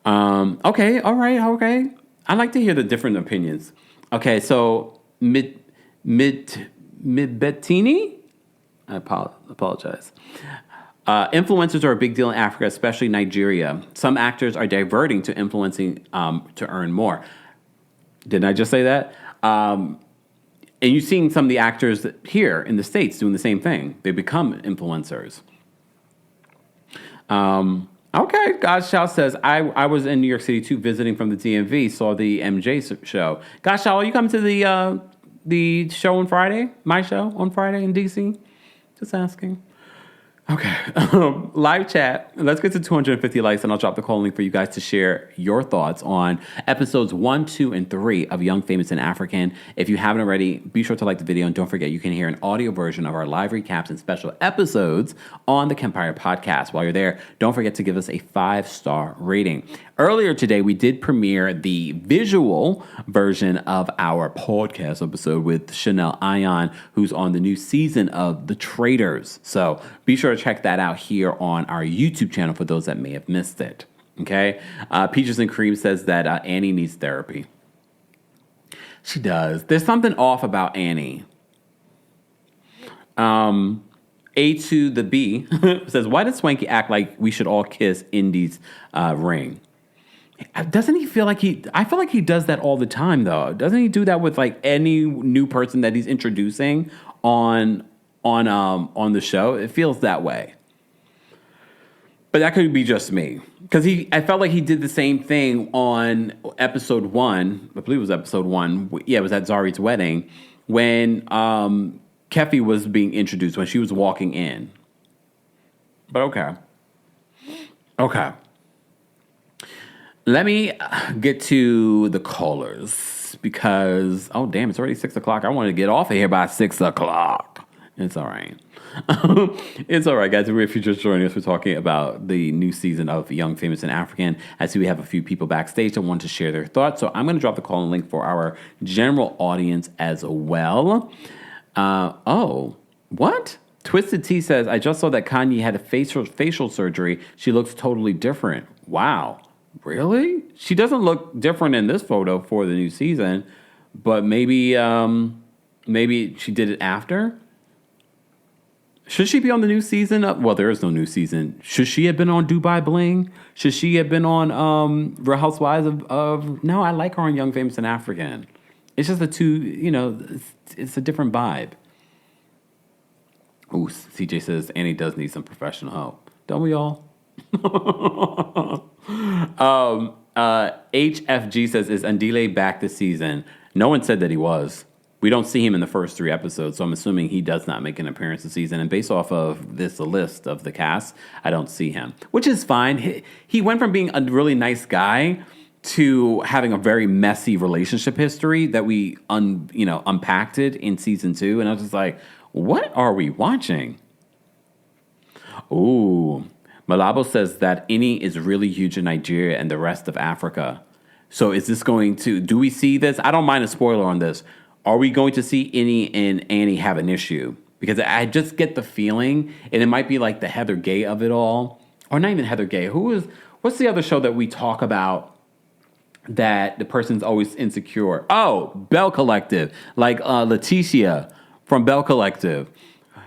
Okay. All right. Okay. I like to hear the different opinions. Okay. So Midbettini? I apologize. Influencers are a big deal in Africa, especially Nigeria. Some actors are diverting to influencing to earn more. Didn't I just say that? And you've seen some of the actors here in the States doing the same thing. They become influencers. Okay, Godchild says, I was in New York City too, visiting from the DMV, saw the MJ show. Godchild, are you coming to the show on Friday? My show on Friday in DC? Just asking. Okay. Live chat. Let's get to 250 likes, and I'll drop the call link for you guys to share your thoughts on episodes 1, 2, and 3 of Young, Famous, and African. If you haven't already, be sure to like the video, and don't forget you can hear an audio version of our live recaps and special episodes on the Kempire podcast. While you're there, don't forget to give us a 5-star rating. Earlier today, we did premiere the visual version of our podcast episode with Chanel Ion, who's on the new season of The Traitors. So be sure to check that out here on our YouTube channel for those that may have missed it. Okay? Peaches and Cream says that Annie needs therapy. She does. There's something off about Annie. A to the B says, why does Swanky act like we should all kiss Indy's ring? Doesn't he feel like I feel like he does that all the time, though. Doesn't he do that with like any new person that he's introducing on the show? It feels that way. But that could be just me. Because I felt like he did the same thing on episode 1. I believe it was episode 1. Yeah, it was at Zari's wedding when Keffy was being introduced, when she was walking in. But okay. Okay. Let me get to the callers because, oh, damn, it's already 6 o'clock. I wanted to get off of here by 6 o'clock. It's all right. It's all right, guys. If you're just joining us, we're talking about the new season of Young, Famous, and African. I see we have a few people backstage that want to share their thoughts. So I'm going to drop the call and link for our general audience as well. What? Twisted T says, I just saw that Kanye had a facial surgery. She looks totally different. Wow. Really? She doesn't look different in this photo for the new season, but maybe she did it after. Should she be on the new season? Well, there is no new season. Should she have been on Dubai Bling? Should she have been on Real Housewives of? No, I like her on Young, Famous, and African. It's just the two. It's a different vibe. Ooh, CJ says Annie does need some professional help. Don't we all? HFG says, is Andile back this season? No one said that he was. We don't see him in the first 3 episodes, so I'm assuming he does not make an appearance this season. And based off of this list of the cast, I don't see him, which is fine. He went from being a really nice guy to having a very messy relationship history that we unpacked it in season 2. And I was just like, what are we watching? Ooh. Malabo says that Ini is really huge in Nigeria and the rest of Africa. So is this going to, do we see this? I don't mind a spoiler on this. Are we going to see Ini and Annie have an issue? Because I just get the feeling, and it might be like the Heather Gay of it all. Or not even Heather Gay. What's the other show that we talk about that the person's always insecure? Oh, Bell Collective. Like Leticia from Bell Collective.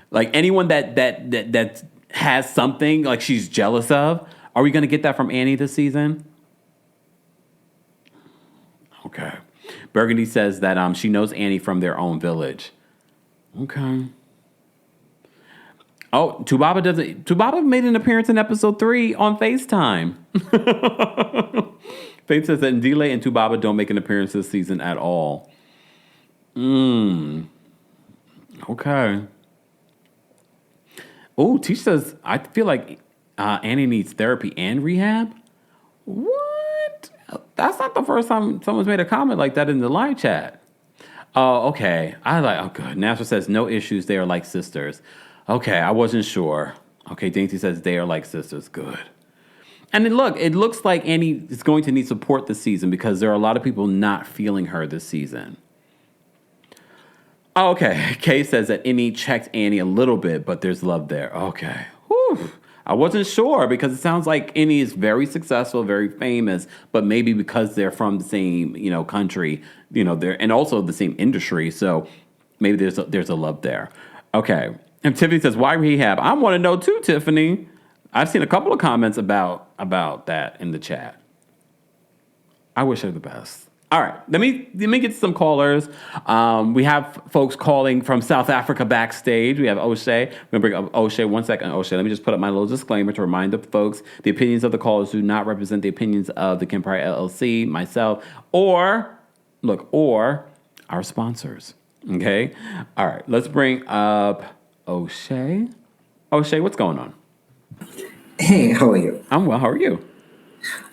Like anyone that has something like she's jealous of. Are we going to get that from Annie this season? Okay. Burgundy says that she knows Annie from their own village. Okay. Oh, Tubaba made an appearance in episode 3 on FaceTime. Faith says that Ndile and Tubaba don't make an appearance this season at all. Okay. Oh, Teach says, I feel like Annie needs therapy and rehab. What? That's not the first time someone's made a comment like that in the live chat. Oh, okay. Good. Nasser says, no issues. They are like sisters. Okay, I wasn't sure. Okay, Dainty says, they are like sisters. Good. And then look, it looks like Annie is going to need support this season because there are a lot of people not feeling her this season. Oh, okay. Kay says that Annie checked Annie a little bit, but there's love there. Okay. Whew. I wasn't sure because it sounds like Annie is very successful, very famous, but maybe because they're from the same, country, they're and also the same industry, so maybe there's a love there. Okay. And Tiffany says, "Why rehab?" I want to know too, Tiffany. I've seen a couple of comments about that in the chat. I wish her the best. All right, let me get some callers. We have folks calling from South Africa backstage. We have O'Shea. I'm going to bring up O'Shea. 1 second, O'Shea. Let me just put up my little disclaimer to remind the folks the opinions of the callers do not represent the opinions of the Kempire LLC, myself, or our sponsors. Okay? All right, let's bring up O'Shea. O'Shea, what's going on? Hey, how are you? I'm well. How are you?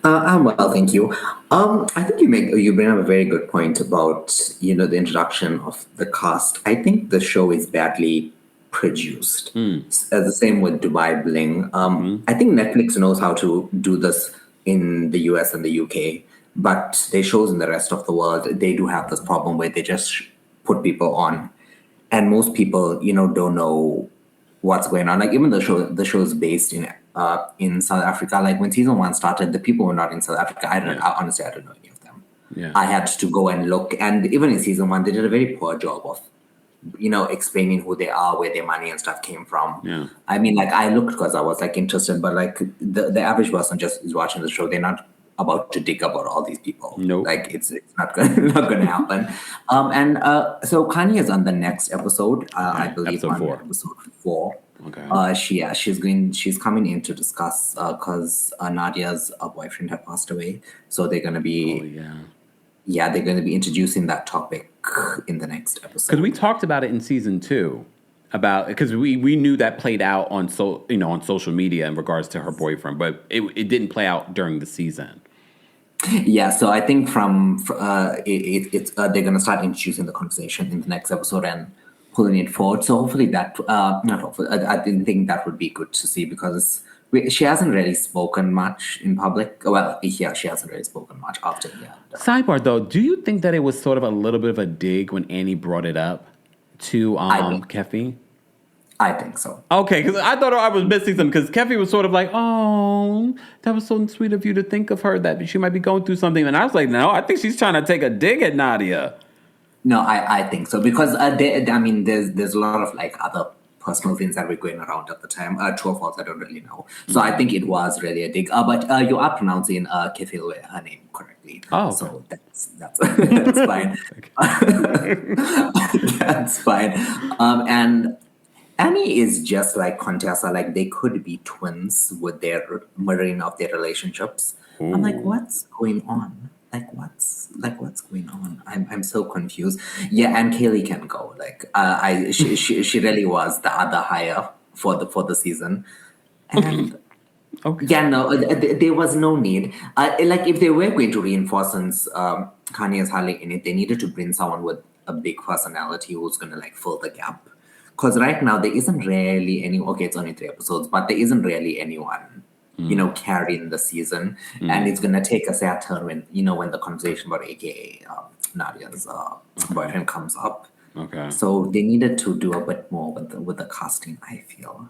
I'm well, thank you. I think you bring up a very good point about the introduction of the cast. I think the show is badly produced. The same with Dubai Bling. I think Netflix knows how to do this in the US and the UK, but their shows in the rest of the world, they do have this problem where they just put people on, and most people don't know what's going on. Like even the show is based in South Africa. Like when season 1 started, the people were not in South Africa. Honestly, I don't know any of them. Yeah. I had to go and look, and even in season 1, they did a very poor job of explaining who they are, where their money and stuff came from. Yeah. I mean, like I looked because I was like interested, but like the average person just is watching the show. They're not about to dig about all these people. Nope. Like it's not going to happen. So Kanye is on the next episode. I believe episode 4. Okay. She's coming in to discuss because Nadia's boyfriend had passed away, so they're gonna be they're gonna be introducing that topic in the next episode. Because we talked about it in season 2, because we knew that played out on social media in regards to her boyfriend, but it didn't play out during the season. Yeah, so I think they're gonna start introducing the conversation in the next episode and pulling it forward. So hopefully I didn't think that would be good to see because she hasn't really spoken much in public. Well, yeah, she hasn't really spoken much after. Yeah. Sidebar though, do you think that it was sort of a little bit of a dig when Annie brought it up to Keffi? I think so. Okay, because I thought I was missing something because Keffi was sort of like, oh, that was so sweet of you to think of her that she might be going through something. And I was like, no, I think she's trying to take a dig at Nadia. No, I think so because there's a lot of like other personal things that were going around at the time. True or false, I don't really know. So I think it was really a dig. But you are pronouncing Kefil, her name, correctly. Oh, so that's that's fine. That's fine. And Annie is just like Contessa. Like they could be twins with their mirroring of their relationships. Ooh. I'm like, what's going on? What's going on? I'm so confused. Yeah, and Kaylee can go. Like she really was the other hire for the season. And okay. Yeah, no, there was no need. Like if they were going to reinforce since Kanye is hardly in it, they needed to bring someone with a big personality who's gonna like fill the gap. Because right now there isn't really any. Okay, it's only 3 episodes, but there isn't really anyone carrying the season, and it's gonna take a sad turn when the conversation about AKA Nadia's boyfriend comes up. Okay. So they needed to do a bit more with the casting, I feel.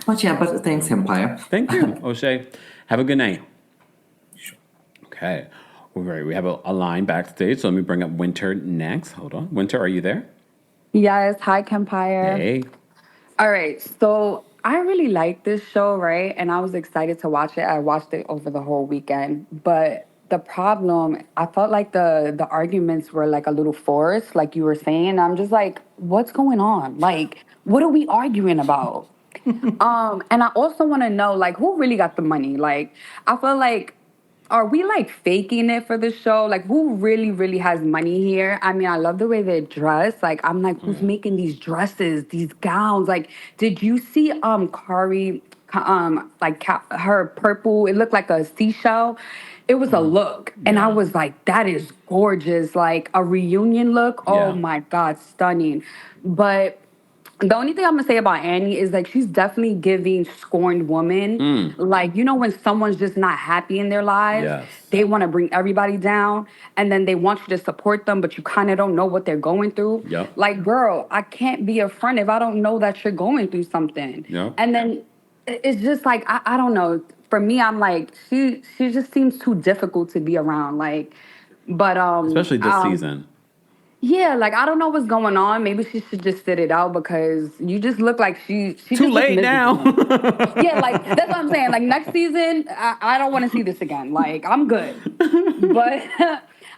But thanks, Empire. Thank you, O'Shea. Have a good night. Sure. Okay. Well, great. We have a line backstage, so let me bring up Winter next. Hold on. Winter, are you there? Yes. Hi, Kempire. Hey. All right. So I really like this show, right? And I was excited to watch it. I watched it over the whole weekend. But the problem, I felt like the arguments were like a little forced, like you were saying. I'm just like, what's going on? Like, what are we arguing about? And I also want to know, like, who really got the money? Like, I feel like, are we like faking it for the show? Like, who really, really has money here? I mean, I love the way they dress. Like, I'm like, who's making these dresses, these gowns? Like, did you see Kari, her purple? It looked like a seashell. It was a look, and I was like, that is gorgeous. Like a reunion look. Oh my God, stunning. But the only thing I'm gonna say about Annie is like she's definitely giving scorned woman. Like, when someone's just not happy in their lives, they want to bring everybody down, and then they want you to support them, but you kind of don't know what they're going through. Yep. Like, girl, I can't be a friend if I don't know that you're going through something. Yep. And then it's just like I don't know. For me, I'm like she just seems too difficult to be around. Like, but especially this season. Yeah, like, I don't know what's going on. Maybe she should just sit it out because you just look like she too late now. Yeah, like, that's what I'm saying. Like, next season, I don't want to see this again. Like, I'm good. But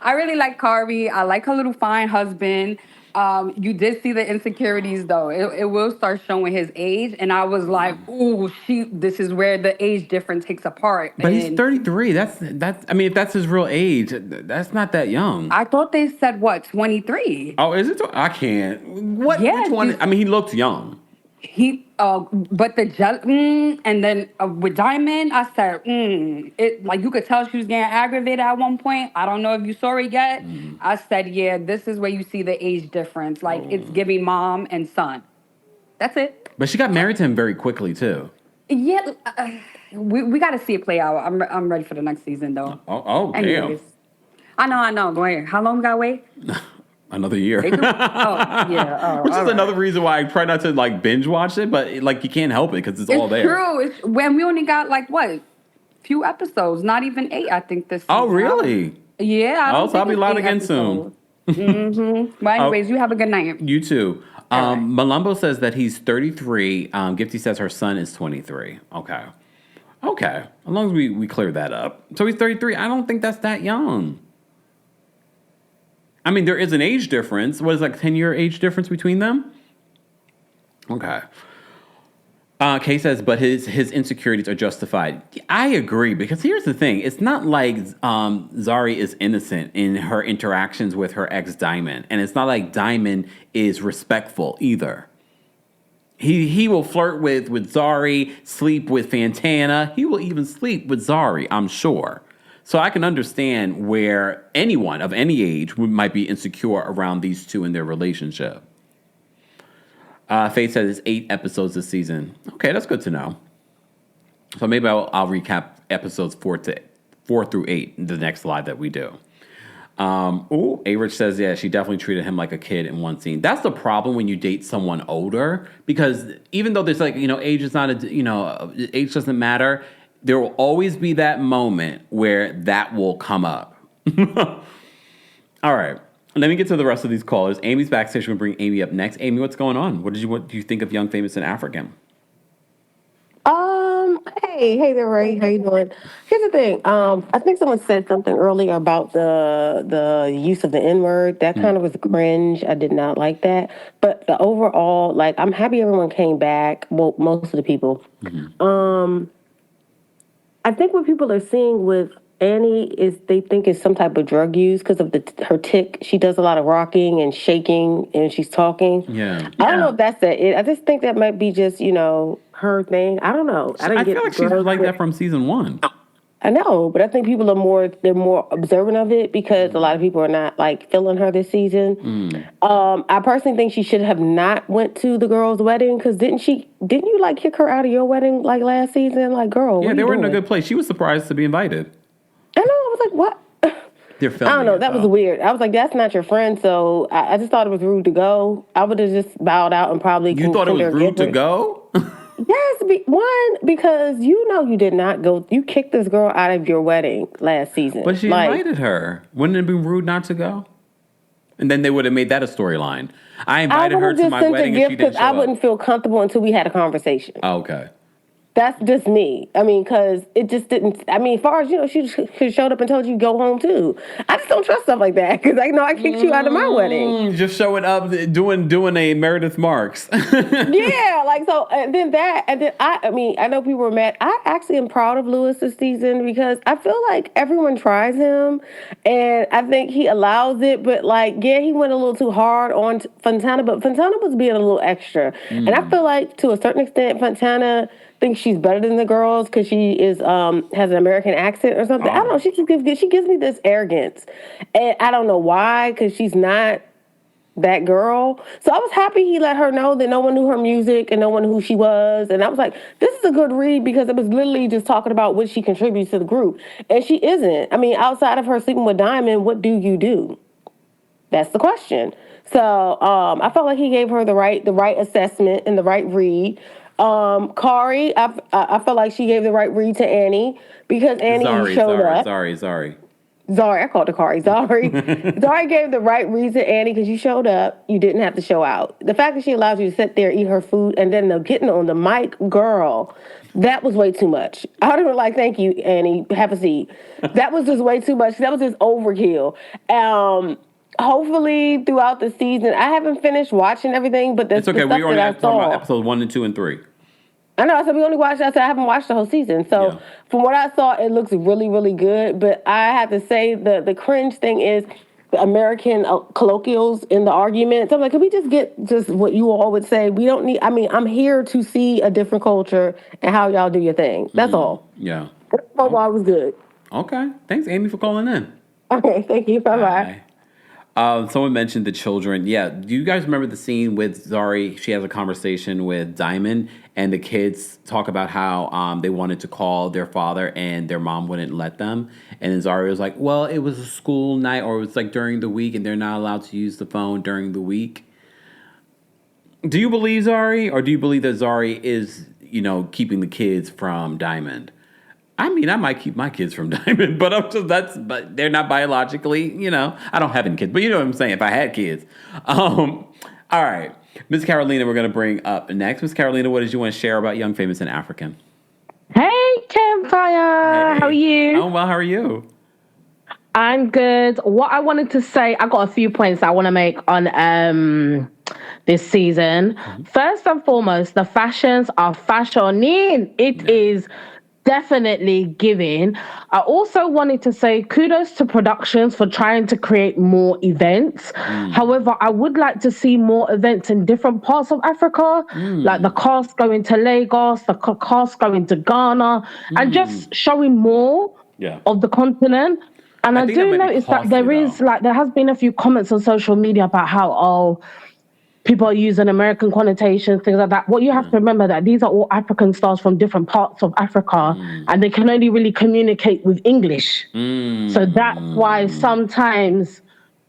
I really like Kari. I like her little fine husband. You did see the insecurities, though. It will start showing his age. And I was like, ooh, this is where the age difference takes apart. But he's 33. That's. I mean, if that's his real age, that's not that young. I thought they said, 23? Oh, is it? I can't. What? Yeah, which one? I mean, he looks young. But and then with Diamond, I said, it like you could tell she was getting aggravated at one point. I don't know if you saw it yet. I said, yeah, this is where you see the age difference. Like it's giving mom and son. That's it. But she got married to him very quickly too. Yeah, we got to see it play out. I'm ready for the next season though. Damn. I know. Go ahead. How long we gotta wait? Another year. Which is another reason why I try not to like binge watch it, but like you can't help it because it's all there. True. It's when we only got like what, few episodes, not even 8. I think this. Oh really? Yeah. So I'll be live again soon. But anyways, you have a good night. You too. Malumbo says that he's 33. Gifty says her son is 23. Okay. As long as we clear that up. So he's 33. I don't think that's that young. I mean, there is an age difference. What is like 10-year age difference between them? Okay. Kay says, but his insecurities are justified. I agree, because here's the thing. It's not like Zari is innocent in her interactions with her ex Diamond. And it's not like Diamond is respectful either. He will flirt with Zari, sleep with Fantana. He will even sleep with Zari, I'm sure. So I can understand where anyone of any age might be insecure around these two in their relationship. Faith says it's 8 episodes this season. Okay, that's good to know. So maybe I'll recap episodes 4 through 8 in the next live that we do. A-Rich says, yeah, she definitely treated him like a kid in one scene. That's the problem when you date someone older, because even though there's like, age is not age doesn't matter. There will always be that moment where that will come up. All right. Let me get to the rest of these callers. Amy's backstage. We're going to bring Amy up next. Amy, what's going on? What do you think of Young, Famous, and African? Hey there, Ray. How you doing? Here's the thing. I think someone said something earlier about the use of the N-word. That kind of was cringe. I did not like that. But the overall, like, I'm happy everyone came back. Well, most of the people. Mm-hmm. I think what people are seeing with Annie is they think it's some type of drug use because of her tick. She does a lot of rocking and shaking and she's talking. Yeah. I don't know if that's it. I just think that might be just, her thing. I don't know. I feel like she's like that from season 1. I know, but I think people are more observant of it because a lot of people are not like feeling her this season. I personally think she should have not went to the girl's wedding because didn't you like kick her out of your wedding like last season? Like, girl, yeah, they were in a good place. She was surprised to be invited. I know. I was like, what? They're filming. I don't know. That was weird. I was like, that's not your friend. So I just thought it was rude to go. I would have just bowed out and probably. You thought it was rude to go? Yes, because you did not go. You kicked this girl out of your wedding last season. But she invited her. Wouldn't it be rude not to go? And then they would have made that a storyline. I invited her to my wedding and she didn't show up. I wouldn't feel comfortable until we had a conversation. Oh, okay. That's just me. I mean, because it just didn't. I mean, as far as she could have showed up and told you to go home too. I just don't trust stuff like that because I know I kicked you out of my wedding. Just showing up, doing a Meredith Marks. Yeah, like so. And then I know people were mad. I actually am proud of Lewis this season because I feel like everyone tries him, and I think he allows it. But he went a little too hard on Fontana, but Fontana was being a little extra, and I feel like to a certain extent, Fontana thinks she's better than the girls because she is has an American accent or something. I don't know. She gives me this arrogance, and I don't know why because she's not that girl. So I was happy he let her know that no one knew her music and no one knew who she was, and I was like, this is a good read because it was literally just talking about what she contributes to the group, and she isn't. I mean, outside of her sleeping with Diamond, what do you do? That's the question. So I felt like he gave her the right assessment and the right read. Kari, I felt like she gave the right read to Annie because Annie showed up. Zari, I called her Kari. Zari gave the right read to Annie because you showed up. You didn't have to show out. The fact that she allows you to sit there, eat her food, and then getting on the mic, girl, that was way too much. I would have been like, thank you, Annie. Have a seat. That was just way too much. That was just overkill. Hopefully, throughout the season, I haven't finished watching everything, but it's okay. We only talking about episodes 1 and 2 and 3. I know. I said we only watched. I said I haven't watched the whole season. So from what I saw, it looks really, really good. But I have to say the cringe thing is the American colloquials in the arguments. I'm like, can we just get just what you all would say? We don't need. I mean, I'm here to see a different culture and how y'all do your thing. That's all. Yeah. Football was good. Okay. Thanks, Amy, for calling in. Okay, thank you. Bye-bye. Someone mentioned the children. Yeah, do you guys remember the scene with Zari? She has a conversation with Diamond, and the kids talk about how they wanted to call their father, and their mom wouldn't let them. And then Zari was like, well, it was a school night, or it was like during the week, and they're not allowed to use the phone during the week. Do you believe Zari, or do you believe that Zari is, keeping the kids from Diamond? I mean, I might keep my kids from Diamond, but they're not biologically, I don't have any kids, but you know what I'm saying, if I had kids. All right. Miss Carolina, we're going to bring up next. Miss Carolina, what did you want to share about Young, Famous, and African? Hey, Kempire. Hey. How are you? Oh, well, how are you? I'm good. What I wanted to say, I got a few points I want to make on this season. Mm-hmm. First and foremost, the fashions are fashioning. It is definitely giving. I also wanted to say kudos to productions for trying to create more events. However, I would like to see more events in different parts of Africa, like the cast going to Lagos, the cast going to Ghana, and just showing more of the continent. And I do notice that there has been a few comments on social media about how, people are using American connotations, things like that. What you have to remember that these are all African stars from different parts of Africa, and they can only really communicate with English. So that's why sometimes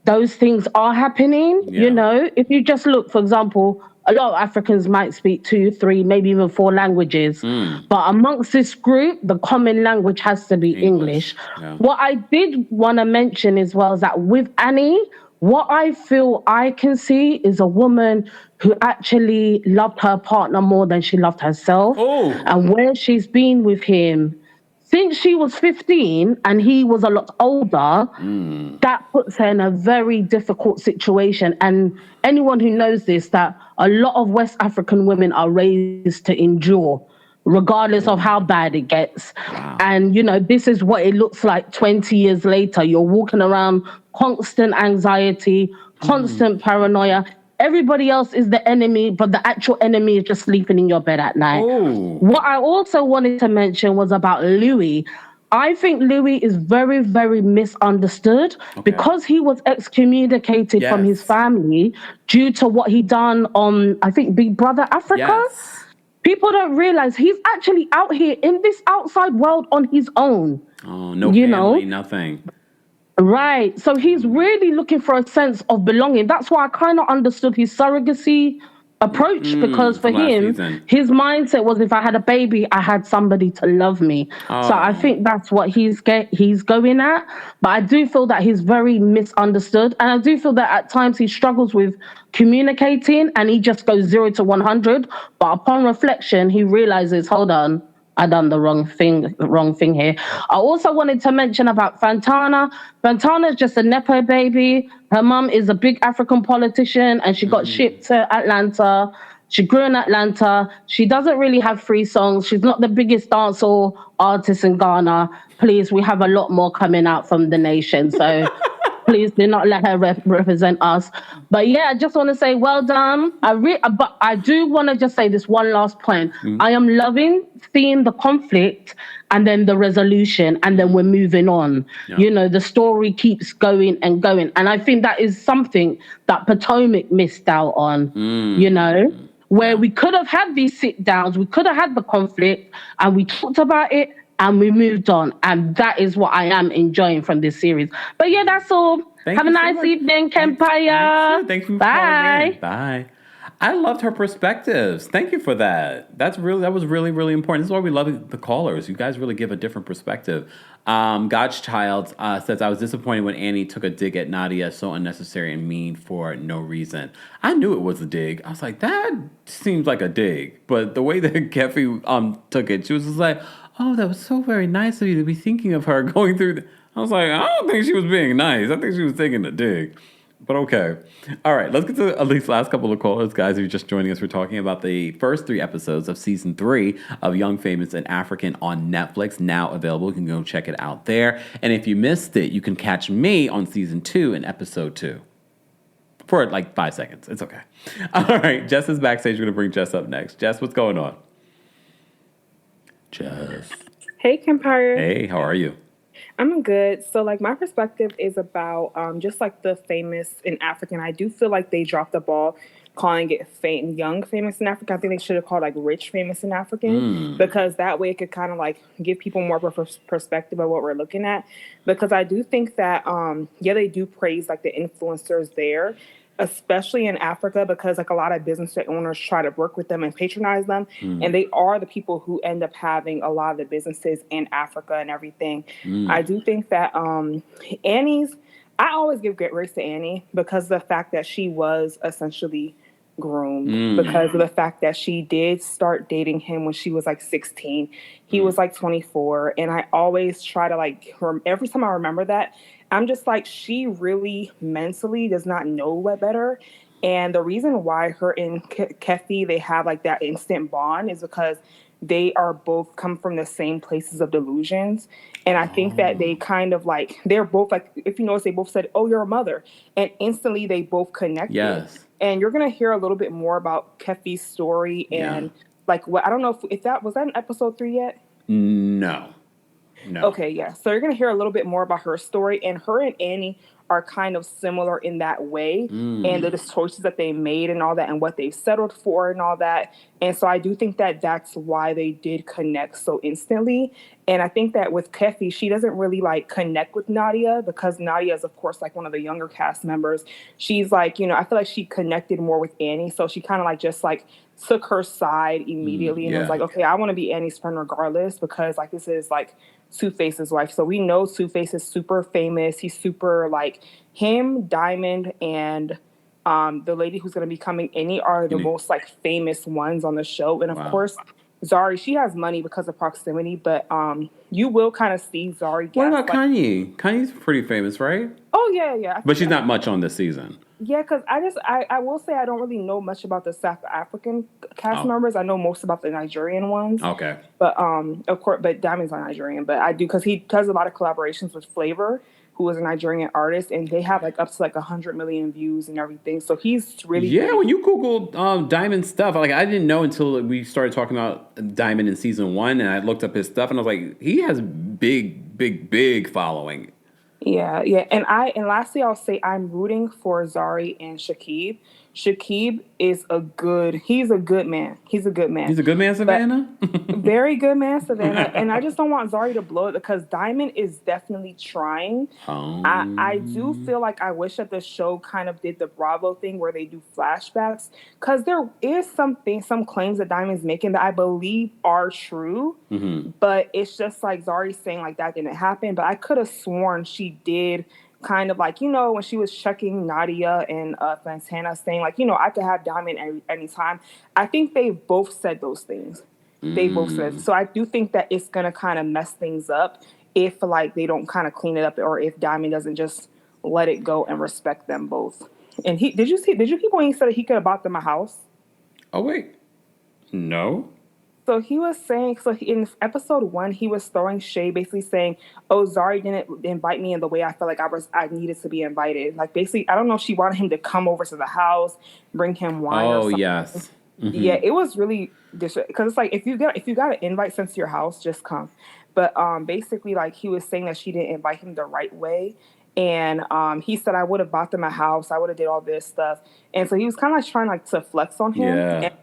those things are happening. If you just look, for example, a lot of Africans might speak 2, 3, maybe even 4 languages. But amongst this group, the common language has to be English. What I did want to mention as well is that with Annie, what I feel I can see is a woman who actually loved her partner more than she loved herself. And where she's been with him since she was 15 and he was a lot older, that puts her in a very difficult situation. And anyone who knows this, that a lot of West African women are raised to endure, regardless of how bad it gets. And, this is what it looks like 20 years later. You're walking around constant anxiety, constant paranoia. Everybody else is the enemy, but the actual enemy is just sleeping in your bed at night. What I also wanted to mention was about Louis. I think Louis is very, very misunderstood because he was excommunicated from his family due to what he done on, I think, Big Brother Africa. People don't realize he's actually out here in this outside world on his own. Oh, no family, nothing. Right. So he's really looking for a sense of belonging. That's why I kind of understood his surrogacy approach, because for him, his mindset was, if I had a baby, I had somebody to love me. So I think that's what he's going at. But I do feel that he's very misunderstood. And I do feel that at times he struggles with communicating and he just goes 0 to 100. But upon reflection, he realizes, hold on, I done the wrong thing here. I also wanted to mention about Fantana. Fantana is just a Nepo baby. Her mum is a big African politician and she got shipped to Atlanta. She grew in Atlanta. She doesn't really have free songs. She's not the biggest dancehall artist in Ghana. Please, we have a lot more coming out from the nation. So please do not let her represent us. But yeah, I just want to say well done. But I do want to just say this one last point. I am loving seeing the conflict and then the resolution, and then we're moving on. The story keeps going and going. And I think that is something that Potomac missed out on, where we could have had these sit downs, we could have had the conflict, and we talked about it, and we moved on. And that is what I am enjoying from this series. But yeah, that's all. Have a nice evening, Kempire. Thank you. Bye. Bye. I loved her perspectives. Thank you for that. That was really, really important. This is why we love the callers. You guys really give a different perspective. God's Child says, I was disappointed when Annie took a dig at Nadia, so unnecessary and mean for no reason. I knew it was a dig. I was like, that seems like a dig. But the way that Keffy took it, she was just like, oh, that was so very nice of you to be thinking of her going through. I was like, I don't think she was being nice. I think she was taking a dig. But okay. All right, let's get to at least last couple of callers, guys. If you're just joining us, we're talking about the first 3 episodes of season 3 of Young, Famous, and African on Netflix, now available. You can go check it out there. And if you missed it, you can catch me on season 2 in episode 2. For like 5 seconds. It's okay. All right, Jess is backstage. We're going to bring Jess up next. Jess, what's going on? Jess. Hey, Kempire. Hey, how are you? I'm good. So, like, my perspective is about just like the famous in African. I do feel like they dropped the ball calling it young famous in Africa. I think they should have called like rich famous in African because that way it could kind of like give people more of a perspective of what we're looking at. Because I do think that, they do praise like the influencers there, especially in Africa, because like a lot of business owners try to work with them and patronize them. And they are the people who end up having a lot of the businesses in Africa and everything. I do think that I always give great grace to Annie because of the fact that she was essentially groomed, because of the fact that she did start dating him when she was like 16. He was like 24. And I always try to like, every time I remember that, I'm just like, she really mentally does not know what better. And the reason why her and Kefi, they have like that instant bond is because they are both come from the same places of delusions. And I think that they kind of like, they're both like, if you notice, they both said, "Oh, you're a mother." And instantly they both connected. Yes. And you're going to hear a little bit more about Kefi's story and like what, I don't know if that was that in episode 3 yet? No. Okay, yeah. So you're going to hear a little bit more about her story, and her and Annie are kind of similar in that way, and the choices that they made and all that, and what they settled for and all that. And so I do think that that's why they did connect so instantly. And I think that with Kefi, she doesn't really like connect with Nadia because Nadia is, of course, like one of the younger cast members. She's like, I feel like she connected more with Annie. So she kind of like just like took her side immediately and was like, okay, I want to be Annie's friend regardless because like this is like Two-Face's wife. So we know Two-Face is super famous. He's super like him, Diamond, and the lady who's going to be coming, Annie, are the most like famous ones on the show. And of course, Zari, she has money because of proximity, but you will kind of see Zari. What about Kanye? Kanye's pretty famous, right? Oh, yeah. But she's not much on this season. Yeah, because I will say I don't really know much about the South African cast members. I know most about the Nigerian ones. Okay. But of course, but Diamond's not Nigerian. But I do because he does a lot of collaborations with Flavor, who is a Nigerian artist, and they have like up to like 100 million views and everything. So he's really big. When you Googled Diamond stuff, like I didn't know until we started talking about Diamond in season 1, and I looked up his stuff, and I was like, he has big following. Yeah. And lastly, I'll say I'm rooting for Zari and Shakib. Shakib is he's a good man. He's a good man. He's a good man, Savannah? Very good man, Savannah. And I just don't want Zari to blow it because Diamond is definitely trying. I do feel like I wish that the show kind of did the Bravo thing where they do flashbacks because there is some claims that Diamond's making that I believe are true. But it's just like Zari saying like that didn't happen. But I could have sworn she did kind of like, when she was checking Nadia and Fantana saying like, I could have Diamond anytime. I think they both said those things. They both said. So I do think that it's going to kind of mess things up if like they don't kind of clean it up or if Diamond doesn't just let it go and respect them both. And did you keep when he said he could have bought them a house? Oh, wait. No. So he was saying, in episode 1, he was throwing shade, basically saying, "Oh, Zari didn't invite me in the way I felt like I needed to be invited." Like basically, I don't know if she wanted him to come over to the house, bring him wine. Oh, or something. Yes. Yeah, it was really because it's like if you got an invite sent to your house, just come. But basically, like he was saying that she didn't invite him the right way. And he said, I would have bought them a house. I would have did all this stuff. And so he was kind of like trying like to flex on him. Yeah. And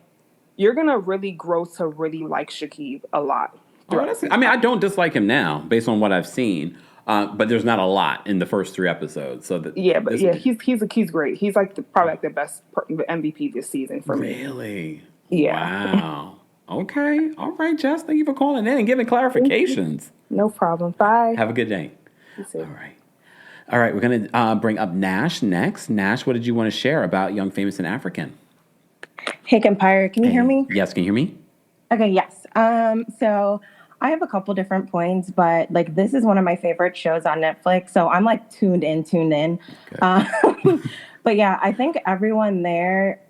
you're going to really grow to really like Shakib a lot. I don't dislike him now based on what I've seen. But there's not a lot in the first 3 episodes. So he's great. He's like probably like the best MVP this season for me. Really? Yeah. Wow. Okay. All right, Jess. Thank you for calling in and giving clarifications. No problem. Bye. Have a good day. You too. All right. We're going to bring up Nash next. Nash, what did you want to share about Young, Famous, and African? Hey, Kempire, can you hear me? Yes, can you hear me? Okay, yes. So I have a couple different points, but like this is one of my favorite shows on Netflix, so I'm like tuned in. Okay. But yeah, I think everyone there,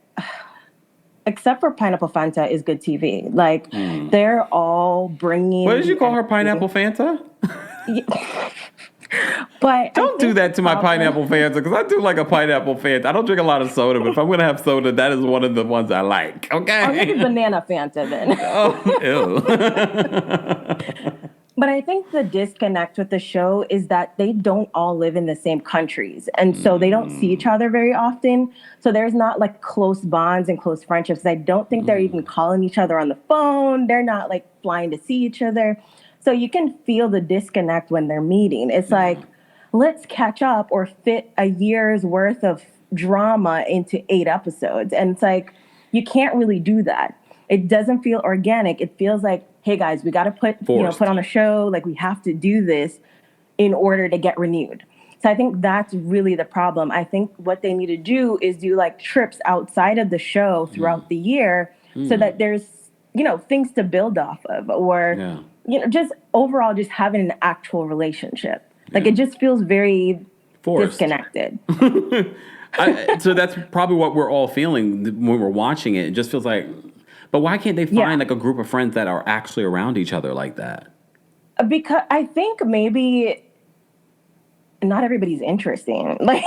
except for Pineapple Fanta, is good TV. Like they're all bringing. What did you call her, Pineapple Fanta? But don't do that to my Pineapple Fanta, because I do like a Pineapple Fanta. I don't drink a lot of soda, but if I'm going to have soda, that is one of the ones I like. Okay. I'll get a banana Fanta then. Oh, ew. But I think the disconnect with the show is that they don't all live in the same countries. And so they don't see each other very often. So there's not like close bonds and close friendships. I don't think they're even calling each other on the phone. They're not like flying to see each other. So you can feel the disconnect when they're meeting. It's like, let's catch up or fit a year's worth of drama into 8 episodes. And it's like, you can't really do that. It doesn't feel organic. It feels like, hey guys, we got to put on a show. Like we have to do this in order to get renewed. So I think that's really the problem. I think what they need to do is do like trips outside of the show throughout the year so that there's, things to build off of, or, just overall just having an actual relationship. Like it just feels very disconnected. So that's probably what we're all feeling when we're watching it. It just feels like, but why can't they find like a group of friends that are actually around each other like that? Because I think maybe not everybody's interesting. Like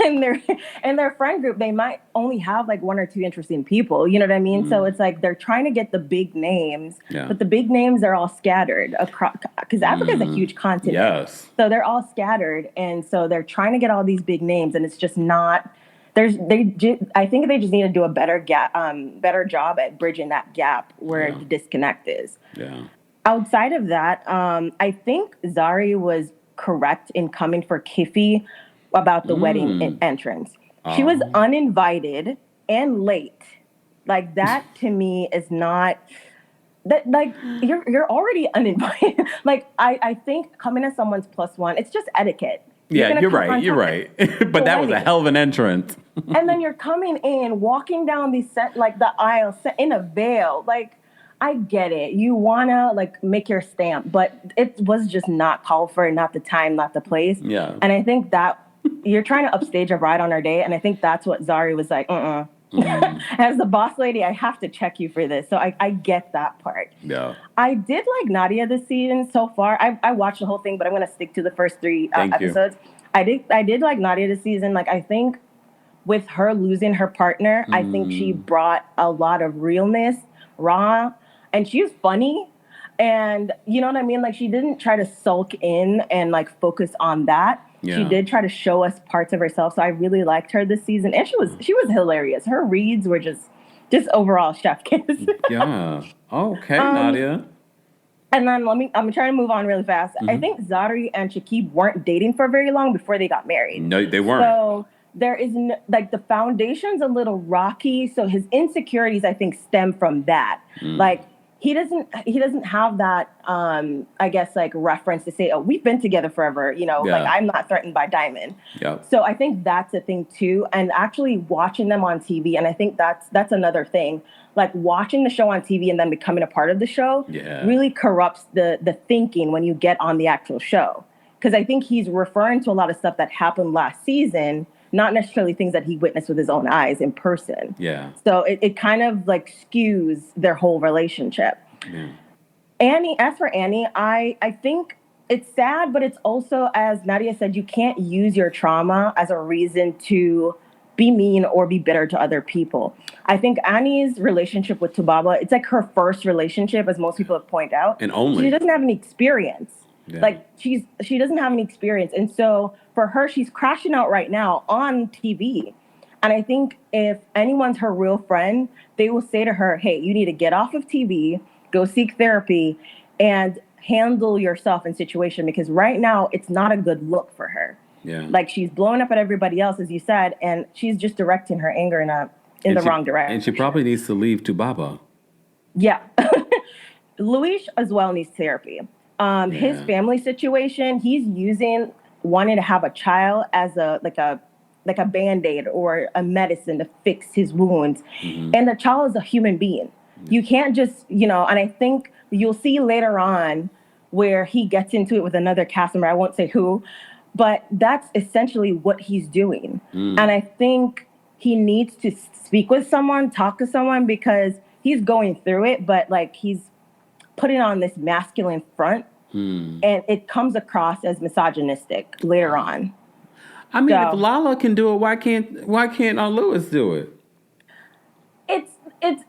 in their friend group, they might only have like 1 or 2 interesting people. You know what I mean? So it's like they're trying to get the big names, but the big names are all scattered across, because Africa is a huge continent. Yes. So they're all scattered, and so they're trying to get all these big names, and it's just not. I think they just need to do a better job at bridging that gap where the disconnect is. Yeah. Outside of that, I think Zari was correct in coming for Kiffy about the wedding entrance. She was uninvited and late. Like that to me is not that, like you're already uninvited. Like I think coming as someone's +1, it's just etiquette. You're right. But that was a hell of an entrance. And then you're coming in, walking down the aisle in a veil. Like, I get it. You want to, like, make your stamp. But it was just not called for, not the time, not the place. Yeah. And I think that you're trying to upstage a bride on her day. And I think that's what Zari was like, As the boss lady, I have to check you for this. So I get that part. Yeah. I did like Nadia this season so far. I watched the whole thing, but I'm going to stick to the first 3 episodes. I did like Nadia this season. Like, I think with her losing her partner, I think she brought a lot of realness, raw, and she was funny. And you know what I mean? Like, she didn't try to sulk in and like focus on that. Yeah. She did try to show us parts of herself. So I really liked her this season. And she was hilarious. Her reads were just overall chef kiss. Yeah. Okay, Nadia. And then I'm trying to move on really fast. I think Zari and Shakib weren't dating for very long before they got married. No, they weren't. So there is like the foundation's a little rocky. So his insecurities, I think, stem from that. Like he doesn't have that I guess like reference to say, oh, we've been together forever. Like I'm not threatened by Diamond. Yeah. So I think that's a thing too. And actually watching them on TV, and I think that's another thing. Like watching the show on TV and then becoming a part of the show really corrupts the thinking when you get on the actual show. Because I think he's referring to a lot of stuff that happened last season, not necessarily things that he witnessed with his own eyes in person. Yeah. So it kind of like skews their whole relationship. Yeah. As for Annie, I think it's sad, but it's also, as Nadia said, you can't use your trauma as a reason to be mean or be bitter to other people. I think Annie's relationship with Tubaba, it's like her first relationship, as most people have pointed out. And only. She doesn't have any experience. Yeah. Like, she doesn't have any experience. And so for her, she's crashing out right now on TV. And I think if anyone's her real friend, they will say to her, hey, you need to get off of TV, go seek therapy, and handle yourself in situation, because right now it's not a good look for her. Yeah. Like, she's blowing up at everybody else, as you said, and she's just directing her anger in the wrong direction. And she probably needs to leave Tubaba. Yeah. Luis as well needs therapy. His family situation, he's using wanting to have a child as a Band-Aid or a medicine to fix his wounds. And the child is a human being. You can't just, and I think you'll see later on where he gets into it with another cast member. I won't say who, but that's essentially what he's doing. And I think he needs to speak with someone, talk to someone, because he's going through it, but like he's putting on this masculine front and it comes across as misogynistic later on. I mean, if Lala can do it, why can't Lewis do it?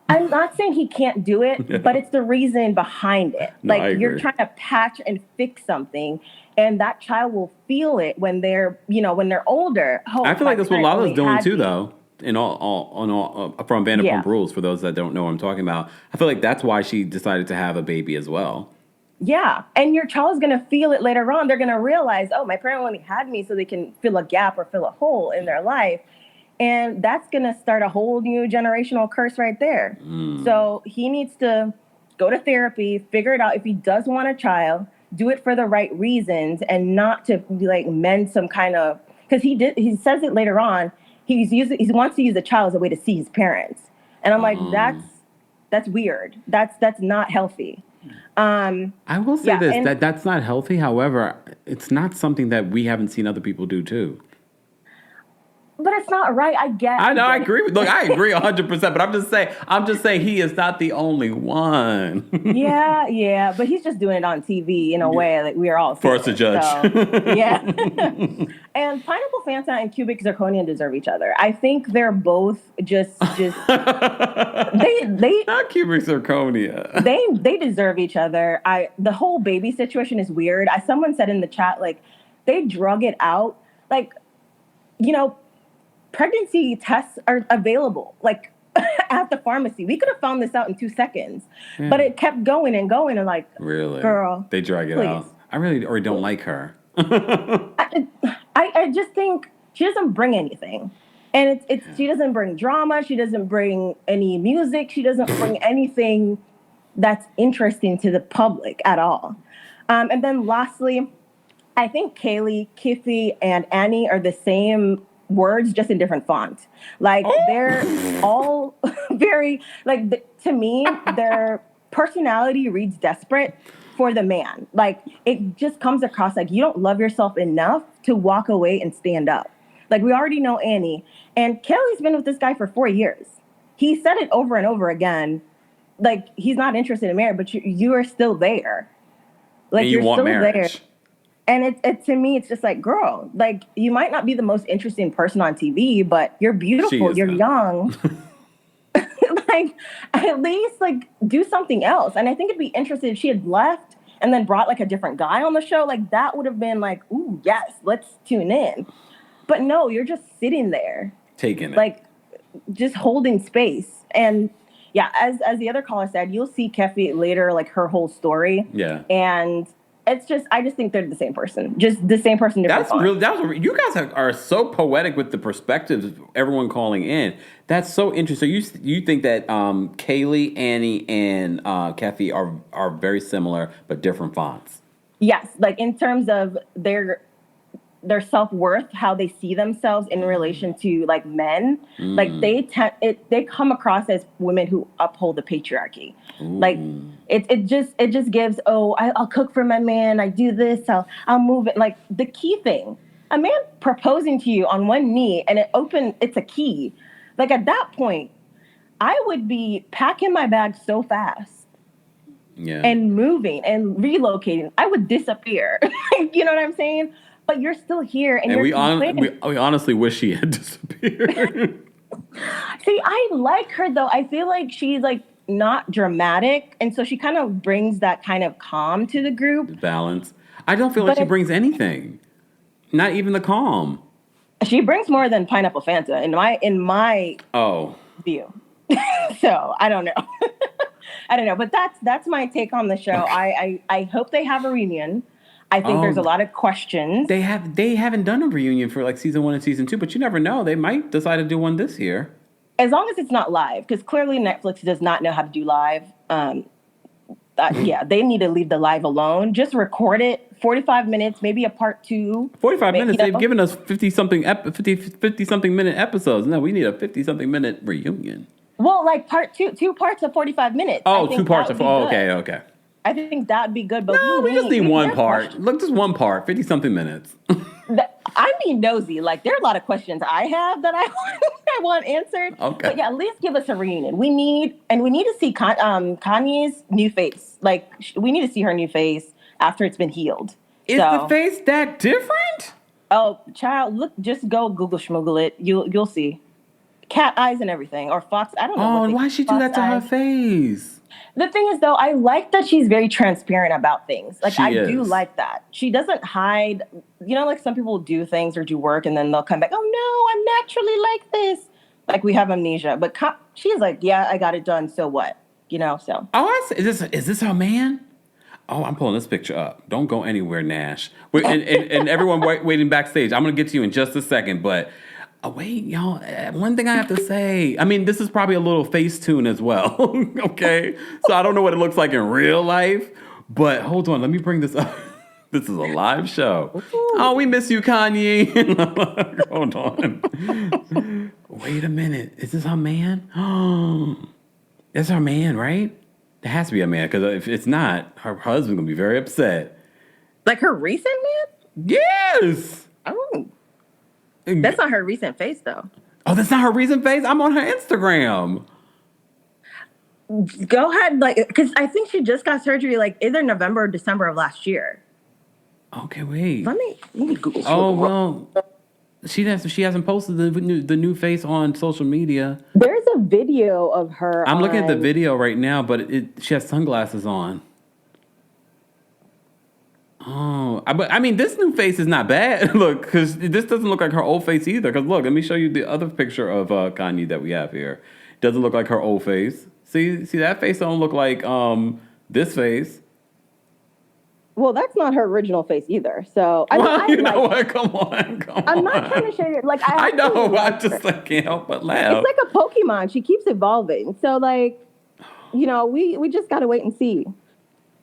I'm not saying he can't do it, but it's the reason behind it. No, like you're trying to patch and fix something, and that child will feel it when they're older. Oh, I feel like that's what Lala's doing too, me. though. In all from Vanderpump Rules, for those that don't know what I'm talking about, I feel like that's why she decided to have a baby as well. Yeah, and your child's gonna feel it later on. They're gonna realize, oh, my parent only had me so they can fill a gap or fill a hole in their life. And that's going to start a whole new generational curse right there. So he needs to go to therapy, figure it out. If he does want a child, do it for the right reasons and not to like mend some kind of, because he says it later on, he wants to use the child as a way to see his parents. And I'm like, that's weird. That's not healthy. I will say this, that's not healthy. However, it's not something that we haven't seen other people do too. But it's not right. I know. I agree. Look, I agree 100%. But I'm just saying he is not the only one. Yeah. But he's just doing it on TV in a way that we're all for us to judge. So, yeah. And Pineapple Fanta and Cubic Zirconia deserve each other. I think they're both just they not Cubic Zirconia. They deserve each other. The whole baby situation is weird. Someone said in the chat, like, they drug it out, like, pregnancy tests are available, like at the pharmacy. We could have found this out in 2 seconds, but it kept going and going. And like, really, girl, they drag it out. I really already don't like her. I just think she doesn't bring anything, and she doesn't bring drama. She doesn't bring any music. She doesn't bring anything that's interesting to the public at all. And then lastly, I think Kaylee, Kiffy, and Annie are the same words, just in different fonts. Like they're all very to me, their personality reads desperate for the man. Like it just comes across like you don't love yourself enough to walk away and stand up. Like we already know Annie, and Kelly's been with this guy for 4 years. He said it over and over again. Like he's not interested in marriage, but you are still there. Like and you want still marriage. There. And it to me, it's just like, girl, like you might not be the most interesting person on TV, but you're beautiful, you're young. Like at least like do something else. And I think it'd be interesting if she had left and then brought like a different guy on the show. Like that would have been like, ooh, yes, let's tune in. But no, you're just sitting there. Taking it. Like just holding space. And yeah, as the other caller said, you'll see Keffy later, like her whole story. Yeah. And I just think they're the same person. Just the same person. That's really, you guys are so poetic with the perspectives of everyone calling in. That's so interesting. You think that Kaylee, Annie, and Keffy are very similar but different fonts? Yes, like in terms of their self-worth, how they see themselves in relation to like men. Like they come across as women who uphold the patriarchy. Ooh. Like it just gives, I'll cook for my man, I do this, I'll move it. Like the key thing, a man proposing to you on one knee and it's a key. Like at that point, I would be packing my bag so fast. Yeah. And moving and relocating. I would disappear. You know what I'm saying? But you're still here, and we honestly wish she had disappeared. See, I like her though. I feel like she's like not dramatic, and so she kind of brings that kind of calm to the group. Balance. I don't feel like she brings anything. Not even the calm. She brings more than Pineapple Fanta in my view. So I don't know. I don't know, but that's my take on the show. Okay. I hope they have a reunion. I think there's a lot of questions. They haven't done a reunion for like season 1 and season 2, but you never know. They might decide to do one this year. As long as it's not live, because clearly Netflix does not know how to do live. They need to leave the live alone. Just record it, 45 minutes, maybe a part 2. 45 minutes? They've given us 50-something minute episodes. No, we need a 50-something minute reunion. Well, like part two parts of 45 minutes. Oh, 2 parts of. Oh, okay. I think that'd be good. But No, we just need one part. Questions. Look, just one part. 50-something minutes. I'm being nosy. Like, there are a lot of questions I have that I want answered. Okay. But yeah, at least give us a reunion. We need to see Kanye's new face. Like, we need to see her new face after it's been healed. Is the face that different? Oh, child, look, just go Google schmoogle it. You'll see. Cat eyes and everything. Or fox, I don't know. Oh, and why'd she do that to her face? The thing is, though, I like that she's very transparent about things. Like, I do like that. She doesn't hide. You know, like some people do things or do work and then they'll come back, oh, no, I'm naturally like this. Like, we have amnesia. But she's like, yeah, I got it done. So what? You know, so. Oh, I see. Is this her man? Oh, I'm pulling this picture up. Don't go anywhere, Nash. And everyone waiting backstage. I'm going to get to you in just a second, but... Oh, wait, y'all. One thing I have to say. I mean, this is probably a little Facetune as well. Okay? So I don't know what it looks like in real life. But hold on. Let me bring this up. This is a live show. Ooh. Oh, we miss you, Kanye. Hold on. Wait a minute. Is this her man? Oh, it's her man, right? It has to be a man. Because if it's not, her husband's going to be very upset. Like her recent man? Yes. Oh. That's not her recent face, though. Oh, that's not her recent face? I'm on her Instagram. Go ahead, like, because I think she just got surgery, like, either November or December of last year. Okay, wait. Let me Google. Oh, well, she hasn't posted the new face on social media. There's a video of her. I'm looking at the video right now, but she has sunglasses on. Oh, but I mean, this new face is not bad. Look, because this doesn't look like her old face either. Because look, let me show you the other picture of Kanye that we have here. Doesn't look like her old face. See that face don't look like this face. Well, that's not her original face either. So Come on. I'm not trying to show you. Like I know. I just can't help but laugh. It's like a Pokemon. She keeps evolving. So like, you know, we just gotta wait and see.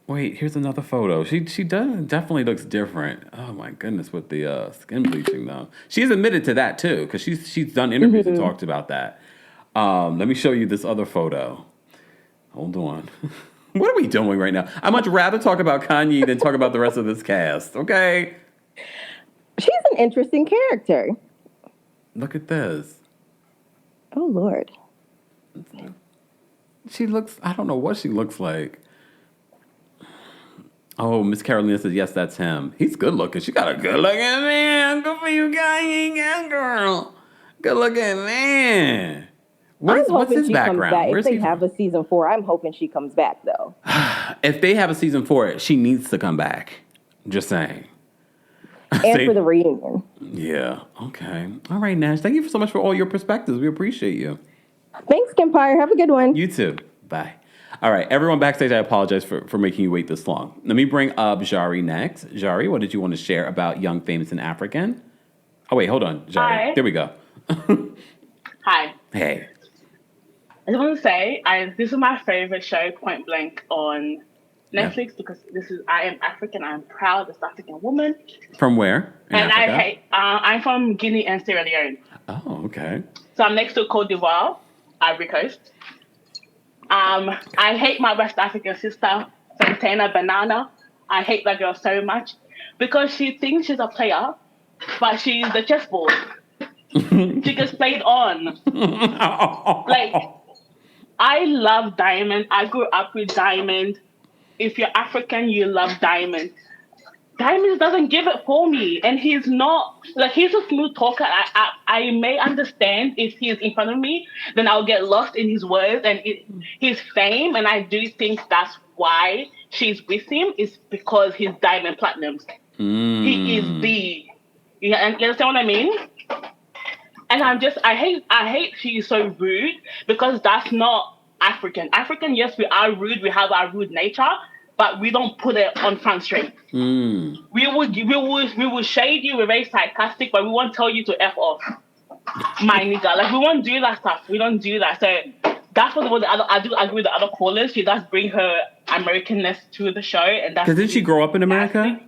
Wait, here's another photo. She definitely looks different. Oh my goodness, with the skin bleaching though. She's admitted to that too, because she's done interviews and talked about that. Let me show you this other photo. Hold on. What are we doing right now? I'd much rather talk about Kanye than talk about the rest of this cast. Okay. She's an interesting character. Look at this. Oh Lord. She looks. I don't know what she looks like. Oh, Miss Carolina says, yes, that's him. He's good looking. She got a good looking man. Good for you, Kanye, yeah, girl. Good looking man. What's his background? If they have a season 4, I'm hoping she comes back, though. If they have a season 4, she needs to come back. Just saying. And for the reunion. Yeah. Okay. All right, Nash. Thank you so much for all your perspectives. We appreciate you. Thanks, Kempire. Have a good one. You too. Bye. All right, everyone backstage, I apologize for making you wait this long. Let me bring up Jari next. Jari, what did you want to share about Young, Famous, and African? Oh, wait, hold on, Jari. Hi. There we go. Hi. Hey. I just want to say, this is my favorite show, Point Blank, on Netflix, because I am African. I'm proud as an African woman. From where? And Africa? I'm from Guinea and Sierra Leone. Oh, okay. So I'm next to Côte d'Ivoire, Ivory Coast. I hate my West African sister, Santana Banana. I hate that girl so much because she thinks she's a player, but she's the chessboard. She gets played on. Like, I love Diamond. I grew up with Diamond. If you're African, you love Diamond. Diamond doesn't give it for me, and he's not like he's a smooth talker. I may understand if he's in front of me, then I'll get lost in his words and his fame, and I do think that's why she's with him is because he's Diamond Platinums. He is you understand what I mean? And I hate she's so rude because that's not African. African, yes, we are rude. We have our rude nature. But we don't put it on front straight. We will shade you. We're very sarcastic, but we won't tell you to F off, my nigga. Like, we won't do that stuff. We don't do that. So that's what I do agree with the other callers. She does bring her Americanness to the show, and that's. Didn't she grow up in America?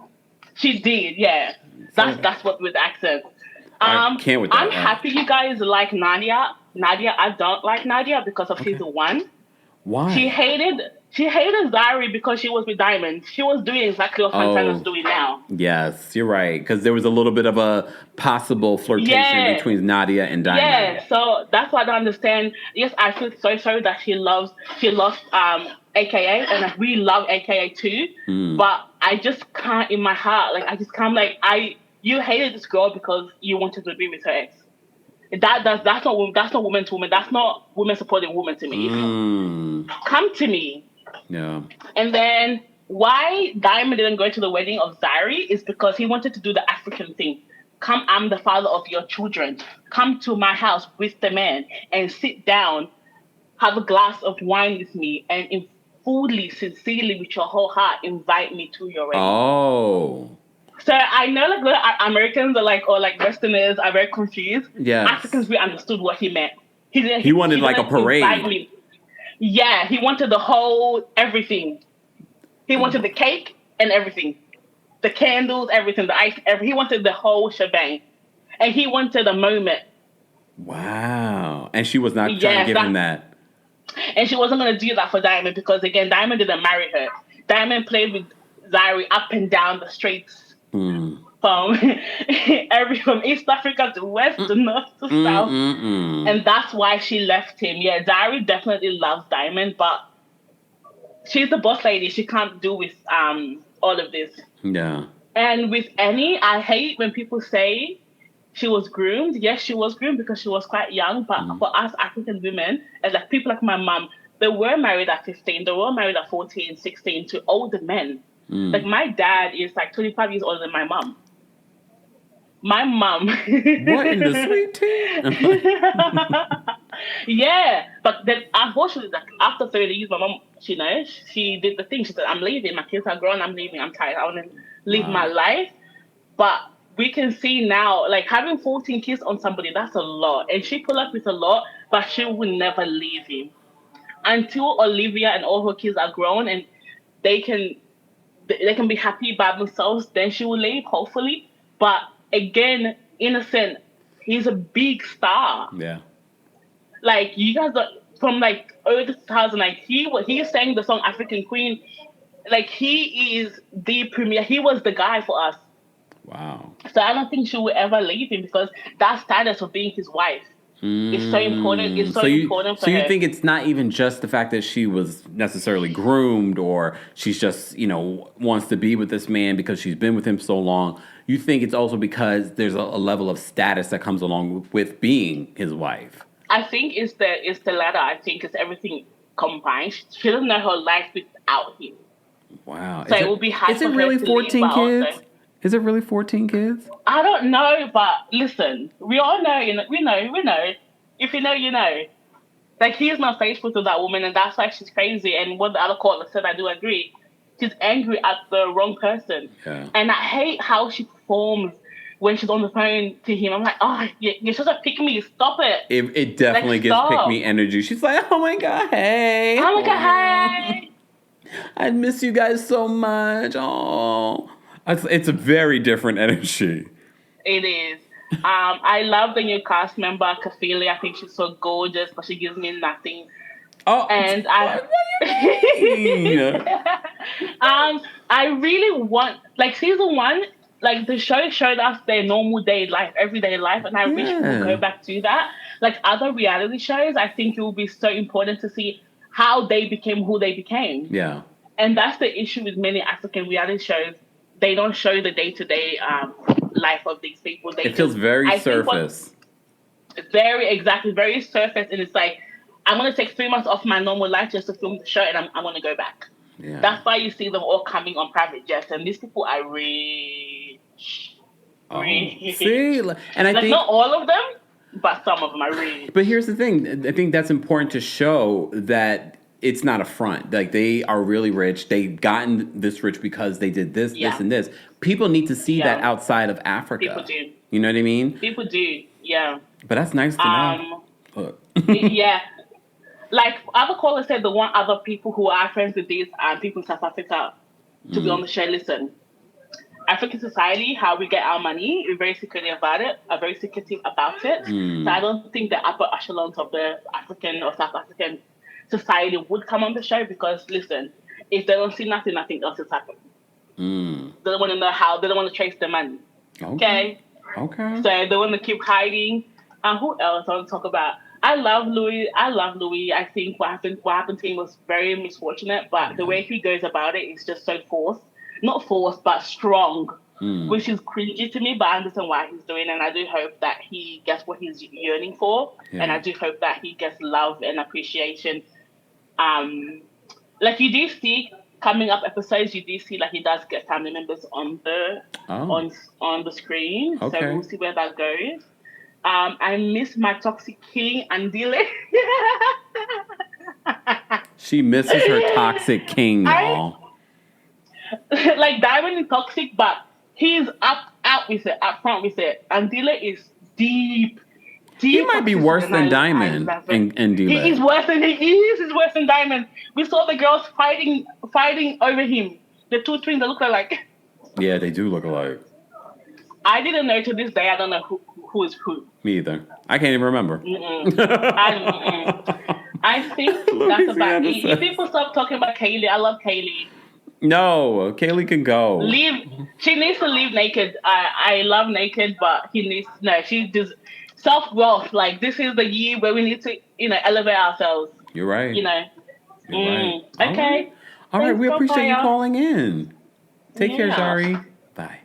She did, yeah. That's what with the accent. I can't with that. I'm happy you guys like Nadia. Nadia. I don't like Nadia because of season 1. Why? She hated Zari because she was with Diamond. She was doing exactly what Santana's doing now. Yes, you're right. Because there was a little bit of a possible flirtation between Nadia and Diamond. Yeah, so that's why I don't understand. Yes, I feel so sorry that she lost AKA, and I really love AKA too. But I just can't in my heart. Like I just can't. You hated this girl because you wanted to be with her ex. That's not woman to woman. That's not women supporting women to me. Come to me. Yeah. And then why Diamond didn't go to the wedding of Zari is because he wanted to do the African thing. Come, I'm the father of your children. Come to my house with the man and sit down, have a glass of wine with me, and fully, sincerely, with your whole heart, invite me to your wedding. Oh. So I know Americans are or Westerners are very confused. Yes. Africans, we understood what he meant. He wanted a parade. Yeah, he wanted the whole everything. He wanted the cake and everything. The candles, everything, the ice, he wanted the whole shebang. And he wanted a moment. Wow. And she was not trying to give him that. And she wasn't going to do that for Diamond because, again, Diamond didn't marry her. Diamond played with Zari up and down the streets. From East Africa to West to North to South. And that's why she left him. Yeah, Zari definitely loves Diamond, but she's the boss lady. She can't do with all of this. Yeah. And with Annie, I hate when people say she was groomed. Yes, she was groomed because she was quite young, but for us African women, and people like my mom, they were married at 15, they were married at 14, 16 to older men. My dad is 25 years older than my mom. My mom. What in the sweet tea? Yeah, but then unfortunately, after 30 years, my mom, she did the thing. She said, I'm leaving. My kids are grown. I'm leaving. I'm tired. I want to live my life. But we can see now, having 14 kids on somebody, that's a lot. And she put up with a lot, but she will never leave him. Until Olivia and all her kids are grown and they can be happy by themselves, then she will leave, hopefully. But again, Innocent, he's a big star. Yeah. You guys are from early 2000, he sang the song African Queen. He is the premier. He was the guy for us. Wow. So I don't think she will ever leave him because that status of being his wife is so important. It's so important for her. So you think it's not even just the fact that she was necessarily groomed or she's just, wants to be with this man because she's been with him so long. You think it's also because there's a level of status that comes along with being his wife. I think it's the latter. I think it's everything combined. She doesn't know her life without him. Wow. So it will be hard for her to really 14 kids? Also, is it really 14 kids? I don't know, but listen, we all know, we know. If you know, you know. He is not faithful to that woman, and that's why she's crazy. And what the other caller said, I do agree. She's angry at the wrong person. Yeah. And I hate how she performs when she's on the phone to him. I'm like, oh, you're supposed to pick me. Stop it. It definitely gives pick me energy. She's like, oh my God, hey. Oh my God, hey. I miss you guys so much. Oh. It's a very different energy. It is. I love the new cast member, Kafili. I think she's so gorgeous, but she gives me nothing. Oh, and I really want season 1. The show showed us their normal day life, everyday life, and I wish we could go back to that. Other reality shows, I think it will be so important to see how they became who they became. Yeah. And that's the issue with many African reality shows. They don't show the day-to-day life of these people. It feels very surface. Very surface. And it's I'm going to take 3 months off my normal life just to film the show, and I'm going to go back. Yeah. That's why you see them all coming on private jets. And these people are rich. See? And I think not all of them, but some of them are rich. But here's the thing. I think that's important to show that it's not a front. They are really rich. They've gotten this rich because they did this, this, and this. People need to see that outside of Africa. People do. You know what I mean? People do, yeah. But that's nice to know. Yeah. Other callers said they want other people who are friends with these people in South Africa to be on the show. Listen, African society, how we get our money. We're very secretive about it. Are very secretive about it. So I don't think the upper echelons of the African or South African society would come on the show because, listen, if they don't see nothing, nothing else is happening. They don't want to know how. They don't want to trace the money. Okay. Okay. So they want to keep hiding. And who else I want to talk about? I love Louis. I think what happened to him was very misfortunate, but the way he goes about it is just so forced. Not forced, but strong, which is cringy to me, but I understand why he's doing it, and I do hope that he gets what he's yearning for, and I do hope that he gets love and appreciation. Like you do see coming up episodes, you do see like he does get family members on the on the screen, so we'll see where that goes. I miss my toxic king, Andile. She misses her toxic king, y'all. Like Diamond is toxic, but he's up with it, up front with it. Andile is deep. He might be worse than Diamond and Dile. He's worse than He's worse than Diamond. We saw the girls fighting over him. The two twins that look like. Yeah, they do look alike. I didn't know to this day. I don't know who is who. Me either. I can't even remember. I think that's about it. If people stop talking about Kaylee, I love Kaylee. No, Kaylee can go. She needs to leave Naked. I love Naked, but she just self-growth. Like, this is the year where we need to, elevate ourselves. You're right. You're right. Okay. All right. We appreciate you Kempire. calling in. Take care, Zari. Bye.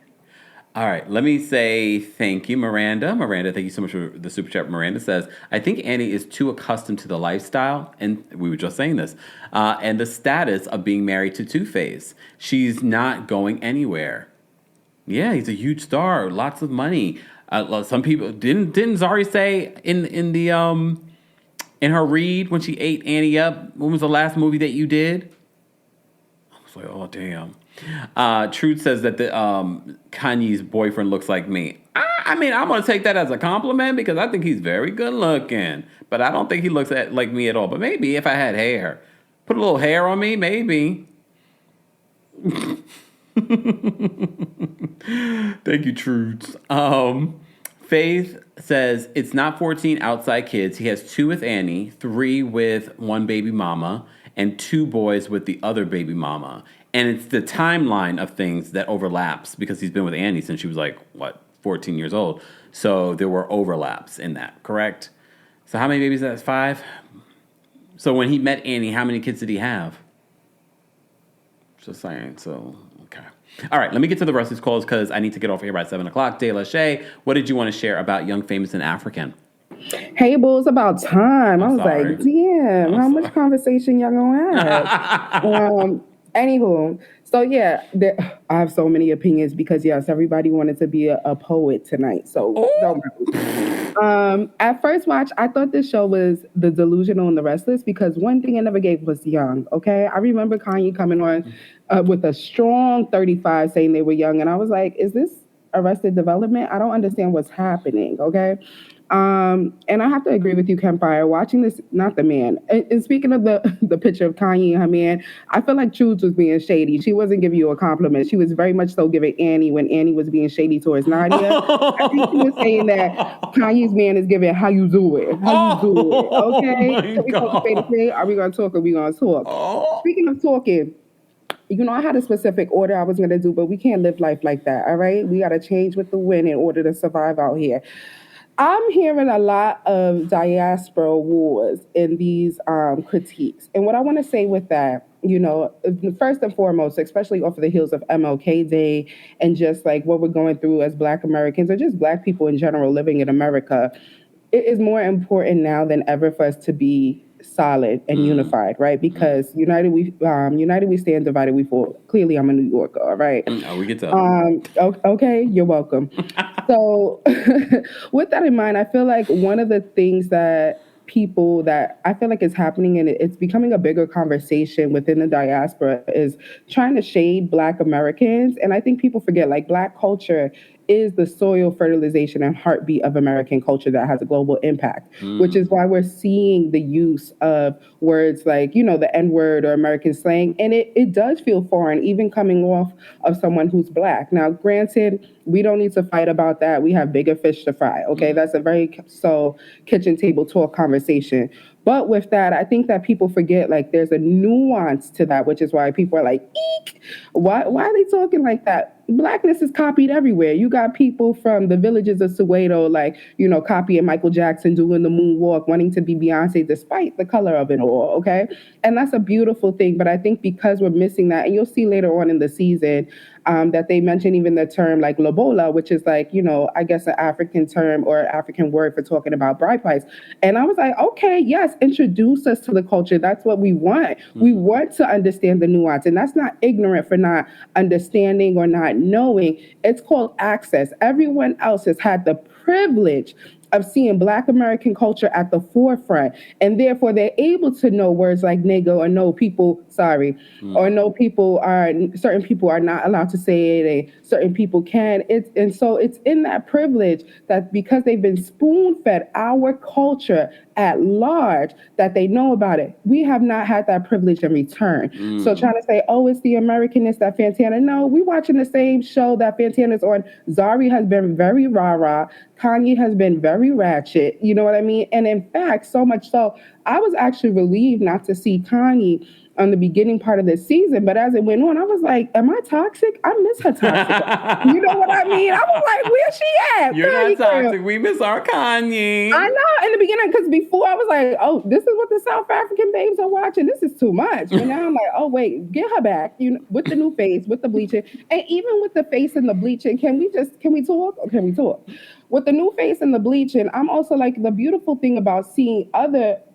All right. Let me say thank you, Miranda. Miranda, thank you so much for the super chat. Miranda says, I think Annie is too accustomed to the lifestyle, and we were just saying this, and the status of being married to Two-Face. She's not going anywhere. Yeah, he's a huge star. Lots of money. Some people didn't Zari say in the in her read when she ate Annie up? When was the last movie that you did? I was like, oh damn. Truth says that the Kanye's boyfriend looks like me. I mean, I'm gonna take that as a compliment because I think he's very good looking, but I don't think he looks like me at all. But maybe if I had hair, put a little hair on me, maybe. Thank you, Truth. Faith says it's not 14 outside kids. He has 2 with Annie, 3 with one baby mama, and 2 boys with the other baby mama. And it's the timeline of things that overlaps because he's been with Annie since she was 14 years old. So there were overlaps in that, correct? So how many babies is that? 5? So when he met Annie, how many kids did he have? Just saying, so, okay. All right, let me get to the rest of these calls because I need to get off here by 7 o'clock. De La Shay, what did you want to share about Young, Famous, and African? Hey, boo, it's about time. I was sorry. like, damn, how much conversation y'all gonna have? Anywho, so yeah, I have so many opinions because yes, everybody wanted to be a poet tonight. So at first watch, I thought this show was The Delusional and the Restless because one thing I never gave was young. Okay, I remember Kanye coming on with a strong 35 saying they were young, and I was like, is this Arrested Development? I don't understand what's happening. Okay. And I have to agree with you, Kempire. Watching this, not the man. And speaking of the picture of Kanye and her man, I feel like Truth was being shady. She wasn't giving you a compliment. She was very much so giving Annie when Annie was being shady towards Nadia. I think she was saying that Kanye's man is giving how you do it. How you do it. Okay? So we gonna say, are we gonna talk or are we gonna talk? Speaking of talking, I had a specific order I was going to do, but we can't live life like that, all right? We got to change with the wind in order to survive out here. I'm hearing a lot of diaspora wars in these critiques. And what I want to say with that, first and foremost, especially off of the heels of MLK Day and just like what we're going through as Black Americans or just Black people in general living in America, it is more important now than ever for us to be solid and unified, right? Because united we stand, divided we fall. Clearly, I'm a New Yorker, all right? We get that. Okay, you're welcome. So, with that in mind, I feel like one of the things that people that I feel like is happening and it's becoming a bigger conversation within the diaspora is trying to shade Black Americans. And I think people forget, like, Black culture is the soil fertilization and heartbeat of American culture that has a global impact, which is why we're seeing the use of words like, the N-word or American slang. And it does feel foreign, even coming off of someone who's Black. Now, granted, we don't need to fight about that. We have bigger fish to fry. Okay. That's a very kitchen table talk conversation. But with that, I think that people forget, like, there's a nuance to that, which is why people are like, eek, why are they talking like that? Blackness is copied everywhere. You got people from the villages of Soweto, like, copying Michael Jackson, doing the moonwalk, wanting to be Beyonce despite the color of it all, okay? And that's a beautiful thing. But I think because we're missing that, and you'll see later on in the season that they mention even the term like lobola, which is like, I guess an African term or African word for talking about bride price. And I was like, okay, yes, introduce us to the culture. That's what we want. We want to understand the nuance. And that's not ignorant for not understanding or not knowing. It's called access. Everyone else has had the privilege of seeing Black American culture at the forefront. And therefore they're able to know words like nigga or no people, or no people certain people are not allowed to say it and certain people can. And so it's in that privilege that because they've been spoon-fed our culture at large that they know about it. We have not had that privilege in return. So trying to say, oh, it's the Americanness that Fantana. No, we watching the same show that Fantana's on. Zari has been very rah-rah. Kanye has been very ratchet. You know what I mean? And in fact, so much so, I was actually relieved not to see Kanye on the beginning part of the season, but as it went on, I was like, am I toxic? I miss her toxic. You know what I mean? I was like, where's she at? You're not toxic. We miss our Kanye. I know, in the beginning, because before I was like, oh, this is what the South African babes are watching. This is too much. And now I'm like, oh, wait, get her back, with the new face, with the bleaching. And even with the face and the bleaching, can we talk? Or can we talk? With the new face and the bleaching, I'm also like, the beautiful thing about seeing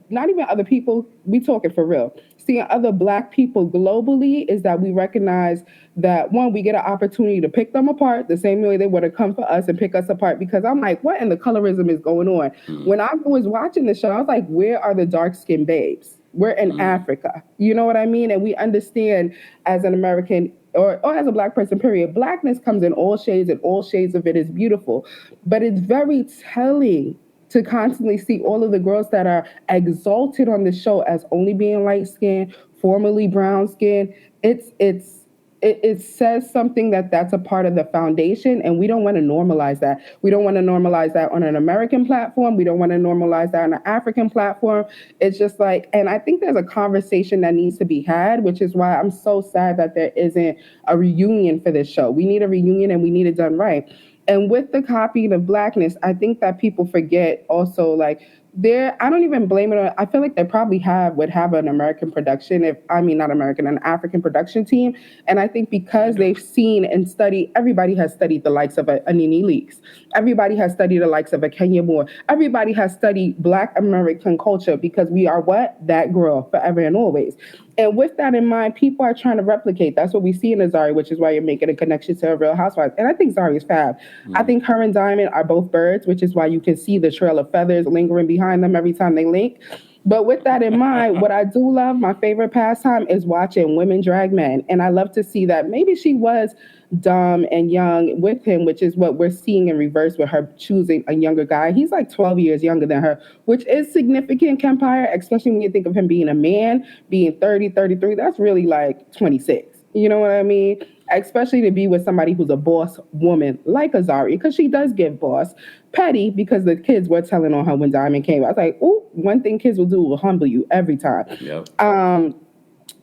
not even other people, we talking for real, seeing other Black people globally is that we recognize that, one, we get an opportunity to pick them apart the same way they would have come for us and pick us apart, because I'm like, what in the colorism is going on? When I was watching the show, I was like, where are the dark-skinned babes? We're in Africa. You know what I mean? And we understand as an American or as a Black person, period, Blackness comes in all shades, and all shades of it is beautiful. But it's very telling to constantly see all of the girls that are exalted on the show as only being light-skinned, formerly brown-skinned. It says something that's a part of the foundation, and we don't want to normalize that. We don't want to normalize that on an American platform. We don't want to normalize that on an African platform. It's just like, and I think there's a conversation that needs to be had, which is why I'm so sad that there isn't a reunion for this show. We need a reunion, and we need it done right. And with the copying of Blackness, I think that people forget also, like, I don't even blame it on, I feel like they probably would have an American production, an African production team. And I think because they've seen and studied, everybody has studied the likes of a Nene Leakes. Everybody has studied the likes of a Kenya Moore. Everybody has studied Black American culture, because we are what? That girl forever and always. And with that in mind, people are trying to replicate. That's what we see in Zari, which is why you're making a connection to a Real Housewives. And I think Zari is fab. I think her and Diamond are both birds, which is why you can see the trail of feathers lingering behind them every time they link. But with that in mind, what I do love, my favorite pastime, is watching women drag men. And I love to see that maybe she was dumb and young with him, which is what we're seeing in reverse with her choosing a younger guy. He's like 12 years younger than her, which is significant, Kempire, especially when you think of him being a man, being 30, 33. That's really like 26. You know what I mean? Especially to be with somebody who's a boss woman like Azari, because she does give boss. Petty, because the kids were telling on her when Diamond came. I was like, ooh, one thing kids will do will humble you every time. Yep.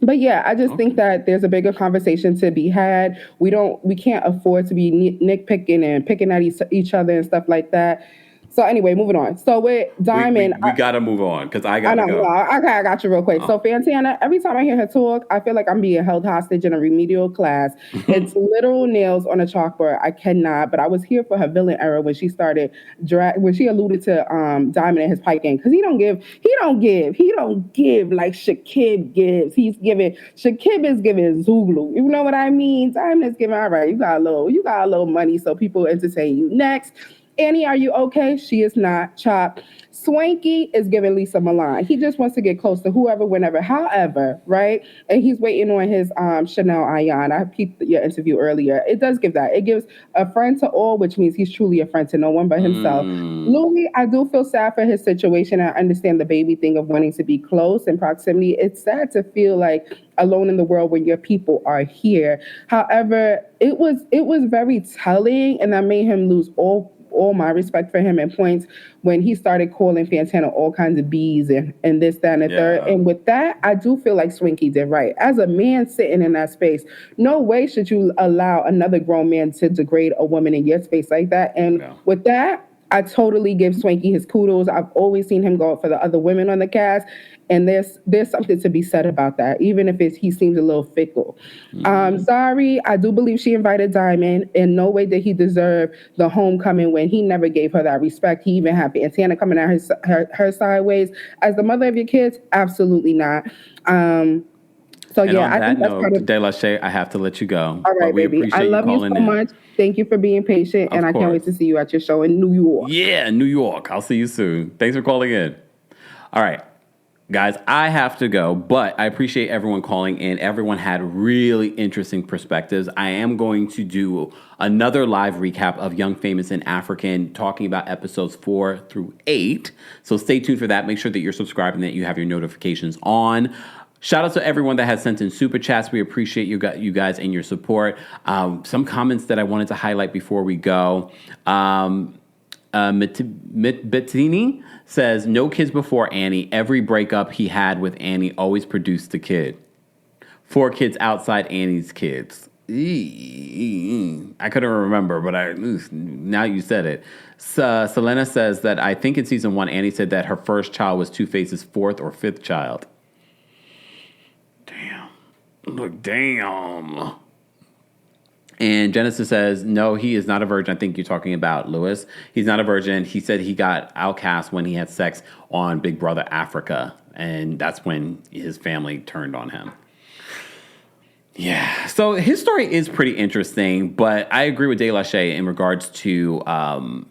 But yeah, I just think that there's a bigger conversation to be had. We can't afford to be nitpicking and picking at each other and stuff like that. So anyway, moving on. So with Diamond, we gotta move on, because I gotta go. Okay, I got you real quick. So Fantana, every time I hear her talk, I feel like I'm being held hostage in a remedial class. It's literal nails on a chalkboard. I cannot. But I was here for her villain era when she started when she alluded to Diamond and his pipe game, because he don't give like Shakib gives. Shakib is giving Zulu. You know what I mean? Diamond is giving, all right, you got a little money, so people entertain you. Next. Annie, are you okay? She is not. Chop. Swanky is giving Lisa Milan. He just wants to get close to whoever, whenever. However, right? And he's waiting on his Chanel Ayan. I peeped your interview earlier. It does give that. It gives a friend to all, which means he's truly a friend to no one but himself. Louis, I do feel sad for his situation. I understand the baby thing of wanting to be close in proximity. It's sad to feel like alone in the world when your people are here. However, it was very telling, and that made him lose all my respect for him at points when he started calling Fantana all kinds of B's and this, that, and the third. And with that, I do feel like Swinky did right. As a man sitting in that space, no way should you allow another grown man to degrade a woman in your space like that. And with that, I totally give Swanky his kudos. I've always seen him go out for the other women on the cast, and there's something to be said about that, even if he seems a little fickle. Sorry, I do believe she invited Diamond. In no way did he deserve the homecoming when he never gave her that respect. He even had Fantana coming at her sideways. As the mother of your kids, absolutely not. So and yeah, on I that think that's note, part of. De La Shea, I have to let you go. All right, baby. I love you so much. Thank you for being patient, and I can't wait to see you at your show in New York. Yeah, New York. I'll see you soon. Thanks for calling in. All right, guys, I have to go, but I appreciate everyone calling in. Everyone had really interesting perspectives. I am going to do another live recap of Young, Famous, and African, talking about episodes 4 through 8. So stay tuned for that. Make sure that you're subscribed and that you have your notifications on. Shout out to everyone that has sent in super chats. We appreciate you guys and your support. Some comments that I wanted to highlight before we go. Bettini says, no kids before Annie. Every breakup he had with Annie always produced a kid. 4 kids outside Annie's kids. I couldn't remember, but now you said it. Selena says that I think in season 1, Annie said that her first child was Two-Face's 4th or 5th child. Damn. And Genesis says, no, he is not a virgin. I think you're talking about Lewis. He's not a virgin. He said he got outcast when he had sex on Big Brother Africa. And that's when his family turned on him. Yeah. So his story is pretty interesting. But I agree with De La Shea in regards to, how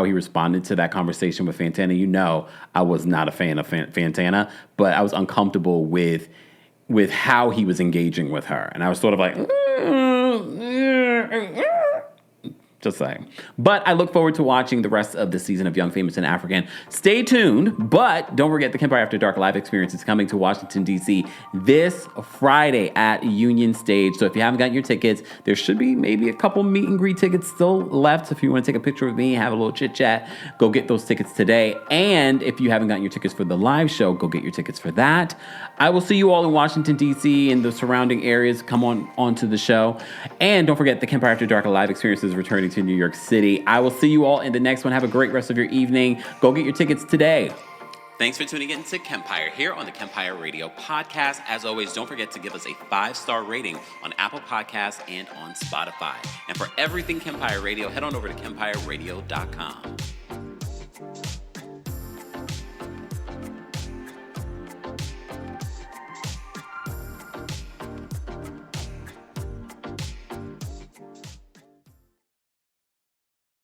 he responded to that conversation with Fantana. I was not a fan of Fantana, but I was uncomfortable with how he was engaging with her. And I was sort of like, just saying. But I look forward to watching the rest of the season of Young, Famous, and African. Stay tuned, but don't forget the Kempire After Dark live experience is coming to Washington, D.C. this Friday at Union Stage. So if you haven't gotten your tickets, there should be maybe a couple meet and greet tickets still left. If you want to take a picture with me, have a little chit chat, go get those tickets today. And if you haven't gotten your tickets for the live show, go get your tickets for that. I will see you all in Washington, D.C. and the surrounding areas. Come on to the show. And don't forget the Kempire After Dark live experience is returning to New York City. I will see you all in the next one. Have a great rest of your evening. Go get your tickets today. Thanks for tuning in to Kempire here on the Kempire Radio podcast. As always, don't forget to give us a 5-star rating on Apple Podcasts and on Spotify. And for everything Kempire Radio, head on over to KempireRadio.com.